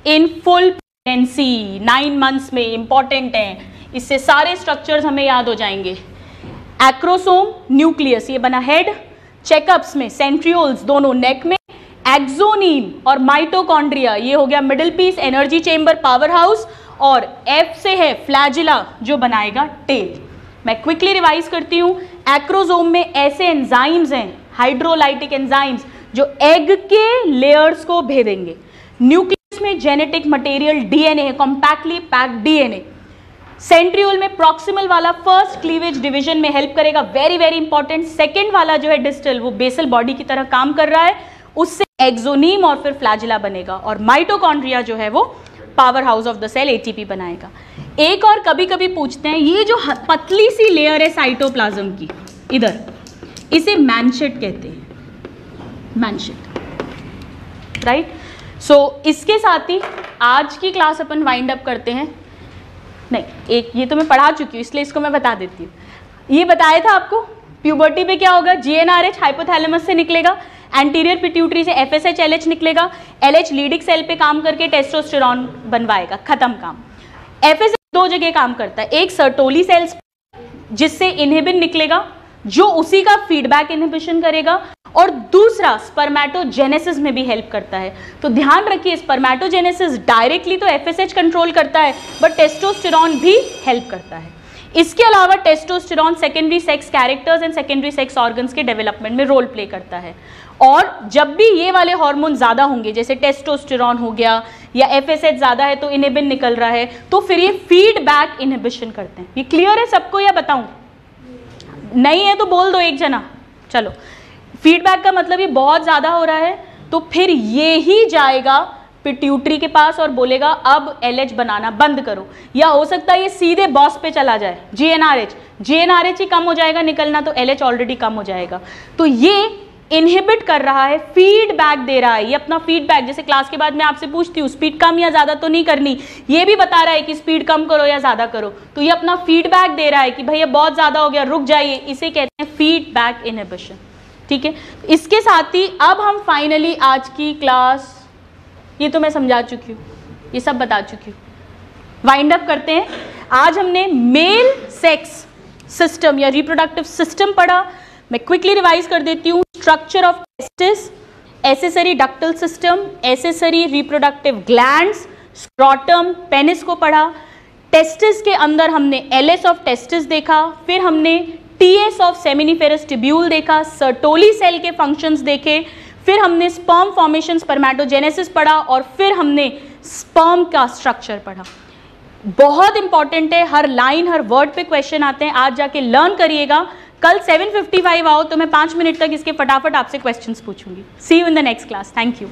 in full pregnancy, 9 months में इंपॉर्टेंट हैं, इससे सारे स्ट्रक्चर्स हमें याद हो जाएंगे। एक्रोसोम, न्यूक्लियस, ये बना हेड, चेकअप्स में सेंट्रियोल्स दोनों नेक में, एक्सोनीम और माइटोकॉन्ड्रिया, ये हो गया middle piece, energy chamber, power house, और एफ से है फ्लैजिला जो बनाएगा टेल। मैं क्विकली रिवाइज करती हूँ। एक्रोसोम में ऐसे एंजाइम्स हैं, हाइड्रोलाइटिक एंजाइम्स, जो एग के लेयर्स को भेदेंगे। न्यूक्लियस में जेनेटिक मटेरियल डीएनए है, कॉम्पैक्टली पैक्ड डीएनए। सेंट्रियोल में प्रॉक्सिमल वाला फर्स्ट क्लीवेज डिवीजन में हेल्प करेगा, वेरी वेरी इंपॉर्टेंट। सेकेंड वाला जो है डिस्टल, वो बेसल बॉडी की तरह काम कर रहा है, उससे एक्सोनीम और फिर फ्लैजिला बनेगा, और माइटोकॉन्ड्रिया जो है वो power house of the cell, ATP बनाएगा। एक और कभी कभी पूछते हैं, ये जो पतली सी लेयर है साइटोप्लाज्म की इधर, इसे मैनशेट कहते हैं, मैनशेट, राइट। सो इसके साथ ही आज की क्लास अपन वाइंड अप करते हैं। नहीं, एक ये तो मैं पढ़ा चुकी हूँ, इसलिए इसको मैं बता देती हूँ। ये बताया था आपको, प्यूबर्टी पे क्या होगा, जीएनआरएच हाइपोथैलेमस से निकलेगा, एंटीरियर पिट्यूटरी से एफएसएच एलएच निकलेगा, एलएच लीडिक सेल पे काम करके टेस्टोस्टेरॉन बनवाएगा, खत्म काम। एफएसएच 2 जगह काम करता है, एक सर्टोली सेल्स जिससे इनहिबिन निकलेगा, जो उसी का फीडबैक इनहिबिशन करेगा, और दूसरा स्पर्मेटोजेनेसिस में भी हेल्प करता है। तो ध्यान रखिए, स्पर्मेटोजेनेसिस डायरेक्टली तो एफएसएच कंट्रोल करता है, बट टेस्टोस्टेरॉन भी हेल्प करता है। इसके अलावा testosterone secondary sex characters and secondary sex organs के डेवलपमेंट में रोल प्ले करता है। और जब भी ये वाले हार्मोन ज़्यादा होंगे, जैसे टेस्टोस्टेरॉन हो गया या एफएसएच ज़्यादा है तो इनहिबिन निकल रहा है, तो फिर ये फीडबैक इनहिबिशन करते हैं। ये क्लियर है सबको या बताऊं? नहीं है तो बोल दो एक जना। चलो, फीडबैक का मतलब ये बहुत ज़्यादा हो रहा है, तो फिर ये ही जाएगा पिट्यूटरी के पास और बोलेगा अब एलएच बनाना बंद करो, या हो सकता है ये सीधे बॉस पे चला जाए, जीएनआरएच ही कम हो जाएगा निकलना, तो एलएच ऑलरेडी कम हो जाएगा। तो ये इनहिबिट कर रहा है, फीडबैक दे रहा है। ये अपना फीडबैक, जैसे क्लास के बाद मैं आपसे पूछती हूँ स्पीड कम या ज़्यादा तो नहीं करनी, ये भी बता रहा है कि स्पीड कम करो या ज़्यादा करो, तो ये अपना फीडबैक दे रहा है कि भैया बहुत ज़्यादा हो गया, रुक जाइए। इसे कहते हैं फीडबैक इनहिबिशन, ठीक है। इसके साथ ही अब हम फाइनली आज की क्लास, ये तो मैं समझा चुकी हूँ, ये सब बता चुकी हूँ, वाइंड अप करते हैं। आज हमने मेल सेक्स सिस्टम या रिप्रोडक्टिव सिस्टम पढ़ा, मैं क्विकली रिवाइज कर देती हूँ। Structure of testis, accessory ductal system, accessory reproductive glands, scrotum, penis को पढ़ा। टेस्टिस के अंदर हमने एलएस ऑफ टेस्टिस देखा, फिर हमने टीएस ऑफ सेमिनिफेरस ट्यूब्यूल देखा, सर्टोली सेल के फंक्शंस देखे, फिर हमने स्पर्म फॉर्मेशन स्पर्मेटोजेनेसिस पढ़ा और फिर हमने स्पर्म का स्ट्रक्चर पढ़ा। बहुत इंपॉर्टेंट है, हर लाइन हर वर्ड पे क्वेश्चन आते हैं, आज जाके लर्न करिएगा। कल 7:55 आओ तो मैं 5 मिनट तक इसके फटाफट आपसे क्वेश्चंस पूछूंगी। See you in the next class. Thank you.